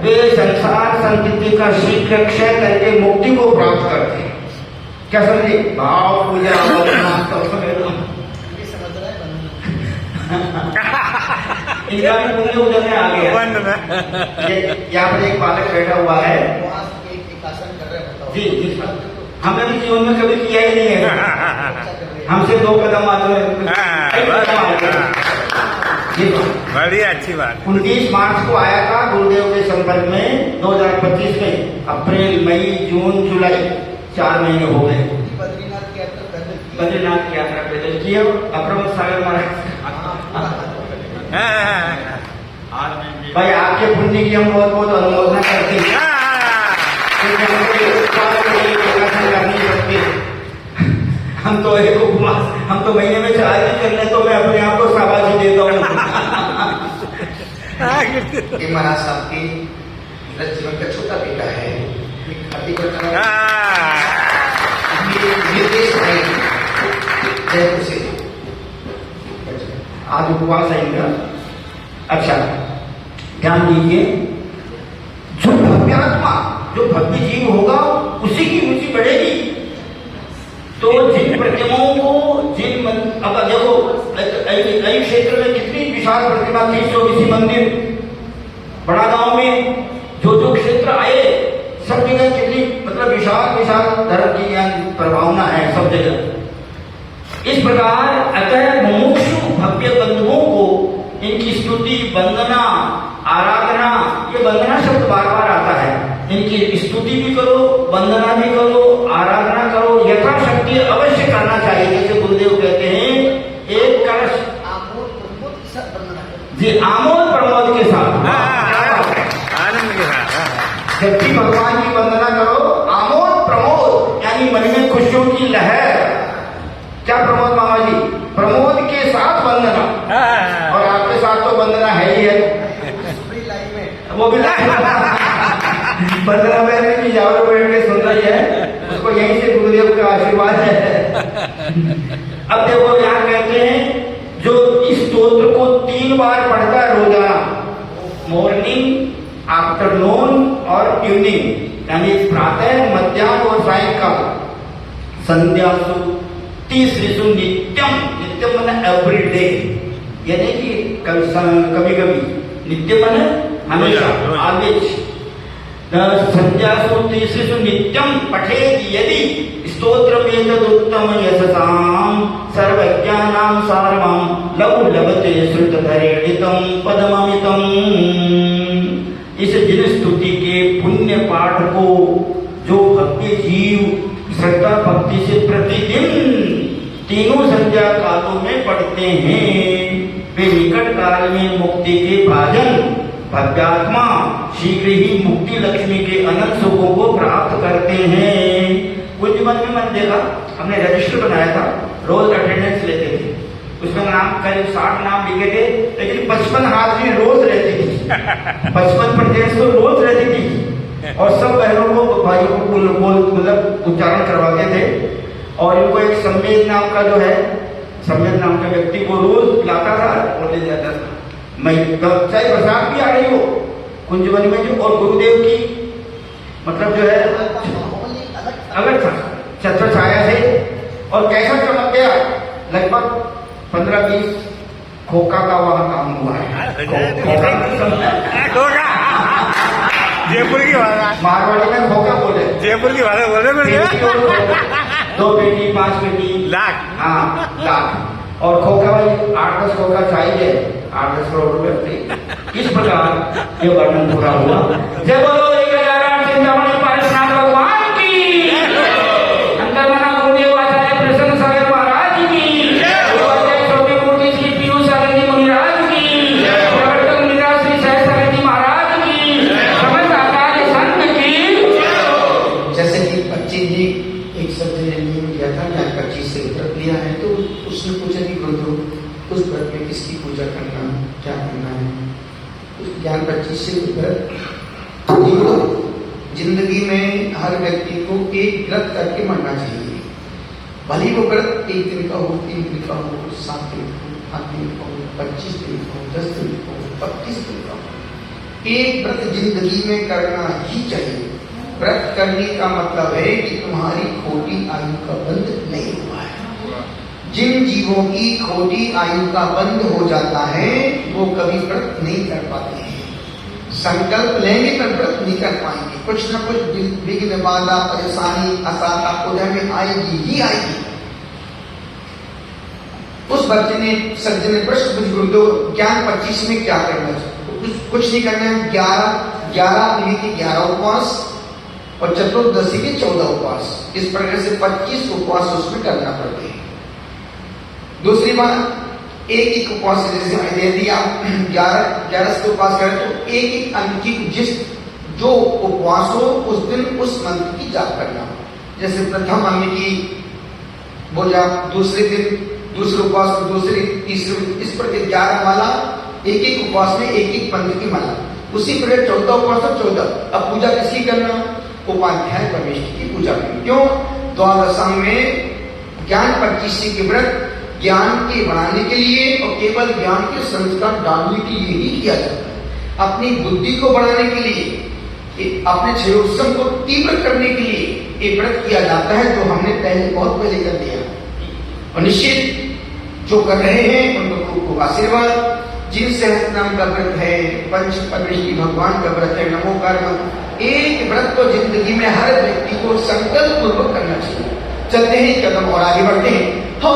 वे संसार संपत्ति का शीघ्र क्षय करके मुक्ति को प्राप्त करते हैं। क्या समझे? भाव, पूजा, वंदना सब समय इनका भी पुण्य उधर में आ गया। यहाँ पर एक बालक बैठा हुआ है जी, जी हमने भी जीवन में कभी किया ही नहीं है। हमसे 2 कदम आगे बढ़िया, अच्छी बात। 29 मार्च को आया था गुरुदेव के संपर्क में 2025 में। अप्रैल, मई, जून, जुलाई 4 महीने हो गए। बद्रीनाथ की यात्रा पैदल की। अप्रमद सागर महाराज भाई आपके पुण्य की हम बहुत बहुत अनुमोदना करते हैं। हम हम तो एक उपवास, हम तो महीने में 4 दिन कर ले, तो मैं अपने आप को शाबाशी देता हूँ। ये महाराज साहब के जीवन का छोटा बेटा है, निर्देश है जयपुर से। आज उपवास है इनका। अच्छा, ध्यान दीजिए, जो भव्यात्मा, जो भव्य जीव होगा उसी की रुचि बढ़ेगी। तो जिन प्रतिमाओं को, अब देखो कई क्षेत्र में कितनी विशाल प्रतिमा थी, चौबीसी मंदिर, बड़ा गांव में जो क्षेत्र आए सब जगह कितनी मतलब विशाल विशाल धर्म की ज्ञान प्रभावना है सब जगह। इस प्रकार अतः मुमुक्षु भव्य बंधुओं को इनकी स्तुति, वंदना, आराधना, ये वंदना शब्द बार बार आता है, इनकी स्तुति भी करो, वंदना भी करो, आराधना करो, यथाशक्ति अवश्य करना चाहिए। जैसे गुरुदेव कहते हैं एक कलश जी आमोद प्रमोद के साथ, आनंद के साथ। जब भी भगवान की वंदना करो, आमोद प्रमोद यानी मन में खुशियों की लहर। क्या प्रमोद मामा जी? प्रमोद के साथ वंदना, और आपके साथ तो वंदना है ही है, वो भी 15 महीने की जावर बैठ के सुन रही है, उसको यहीं से गुरुदेव का आशीर्वाद है। अब देखो यहाँ कहते हैं जो इस स्तोत्र को 3 बार पढ़ता है रोजाना, मॉर्निंग, आफ्टरनून और इवनिंग, यानी प्रातः, मध्याह्न और सायंकाल, संध्यासु तीसरीसु नित्यम, नित्यम माने एवरीडे, यानी कि कभी कभी, नित्य माने हमेशा, ऑलवेज। संध्यासु तीसरीसु नित्यम पठेत यदि स्तोत्रमेतदुत्तम यशसाम सर्वज्ञानां सारमं लघु लभते श्रुतधरेणितं पदममितं। इस जिन स्तुति के पुण्य पाठ को जो भक्ति जीव श्रद्धा भक्ति से प्रतिदिन तीनों संध्या कालों में पढ़ते हैं, वे निकट काल में मुक्ति के भाजन भव्यात्मा शीघ्र ही मुक्ति लक्ष्मी के अनंत सुखों को प्राप्त करते हैं। कुछ मन में मन देखा, हमने रजिस्टर बनाया था, रोज अटेंडेंस लेते थे, उसमें नाम करीब 60 नाम लिखे थे, लेकिन 55 हाजिरी रोज रहती थी, 55 परसेंट तो रोज रहती थी। और सब बहनों को, भाइयों को मतलब उच्चारण करवाते थे। और इनको एक सम्मेद नाम का जो है, सम्मेद नाम के व्यक्ति को रोज लाता था और ले जाता था। मैं चाहे बरसात भी आ रही हो कुंजवन में जो, और गुरुदेव की मतलब जो है अलग था, छत्र छाया से। और कैसा चमक गया, लगभग 15-20 खोखा का वहां काम हुआ है। जयपुर की भाषा, मारवाड़ी में खोखा बोले, जयपुर की भाषा बोल रहे। 2 बेटी 5 बेटी लाख, हाँ लाख। और खोखा भाई 8-10 खोखा चाहिए, 8-10 करोड़ रुपए फ्री। इस प्रकार ये वर्णन पूरा हुआ। जय बोलो 1008 चिंतामणि पारसनाथ भगवान की, अंतर्मना गुरुदेव आचार्य प्रसन्न सागर महाराज की, छोटी मूर्ति श्री पीयूष सागर जी मुनिराज की, प्रवर्तक मीरा श्री सहज सागर जी महाराज की, समस्त आचार्य संत की। जैसे कि 25 जी एक शब्द ने नियम किया था, ज्ञान 25 से व्रत लिया है, तो उसने पूछा कि गुरुदेव उस व्रत में किसकी पूजा करना, क्या करना है। उस ज्ञान 25 से व्रत जिंदगी में हर व्यक्ति को एक व्रत करके मरना चाहिए। भले वो व्रत 1 दिन का हो, 3 दिन का हो, 7 दिन का हो, 8 दिन का हो, 25 दिन का हो, 10 दिन का हो, 25 दिन का हो, एक व्रत जिंदगी में करना ही चाहिए। व्रत करने का मतलब है कि तुम्हारी खोटी आयु का बंध नहीं हुआ है। जिन जीवों की खोटी आयु का बंध हो जाता है वो कभी व्रत नहीं कर पाते हैं। संकल्प लेंगे पर व्रत नहीं कर पाएंगे, कुछ न कुछ विघ्न बाधा परेशानी असाता उधर में आएगी ही आएगी। उस बच्चे ने सज्जन ने प्रश्न पूछ, गुरुदेव ज्ञान 25 में क्या करना चाहिए? कुछ नहीं करना है। 11 मिली 11 उपवास और चतुर्दशी के 14 उपवास, इस प्रकार से 25 उपवास उसमें करना पड़ते हैं। दूसरी बात, एक उपवास, जैसे यदि आप 11 से उपवास करें तो एक अंक की जिस जो उपवास हो उस दिन उस मंत्र की जाप करना। जैसे प्रथम अंग की बोला दूसरे दिन दूसरे उपवास में दूसरे तीसरे, इस प्रकार 11 माला, एक एक उपवास में एक एक पंथ की माला। उसी प्रकार 14 उपवास और 14। अब पूजा किसकी करना? उपाध्याय परमेश्वर की पूजा करनी। क्यों? द्वादशांग में ज्ञान 25 के व्रत ज्ञान के बढ़ाने के लिए और केवल ज्ञान के संस्कार डालने के लिए ही किया जाता है। अपनी बुद्धि को बढ़ाने के लिए, अपने क्षयोत्सव को तीव्र करने के लिए ये व्रत किया जाता है, जो हमने बहुत पहले कर दिया। और निश्चित जो कर रहे हैं उनको खूब खूब आशीर्वाद। जिन सहस्त्रनाम का व्रत है, पंच परमेश्वरी भगवान का व्रत है, नमो कर्म, एक व्रत तो जिंदगी में हर व्यक्ति को संकल्प पूर्वक करना चाहिए। चलते हैं कदम और आगे बढ़ते हैं। हो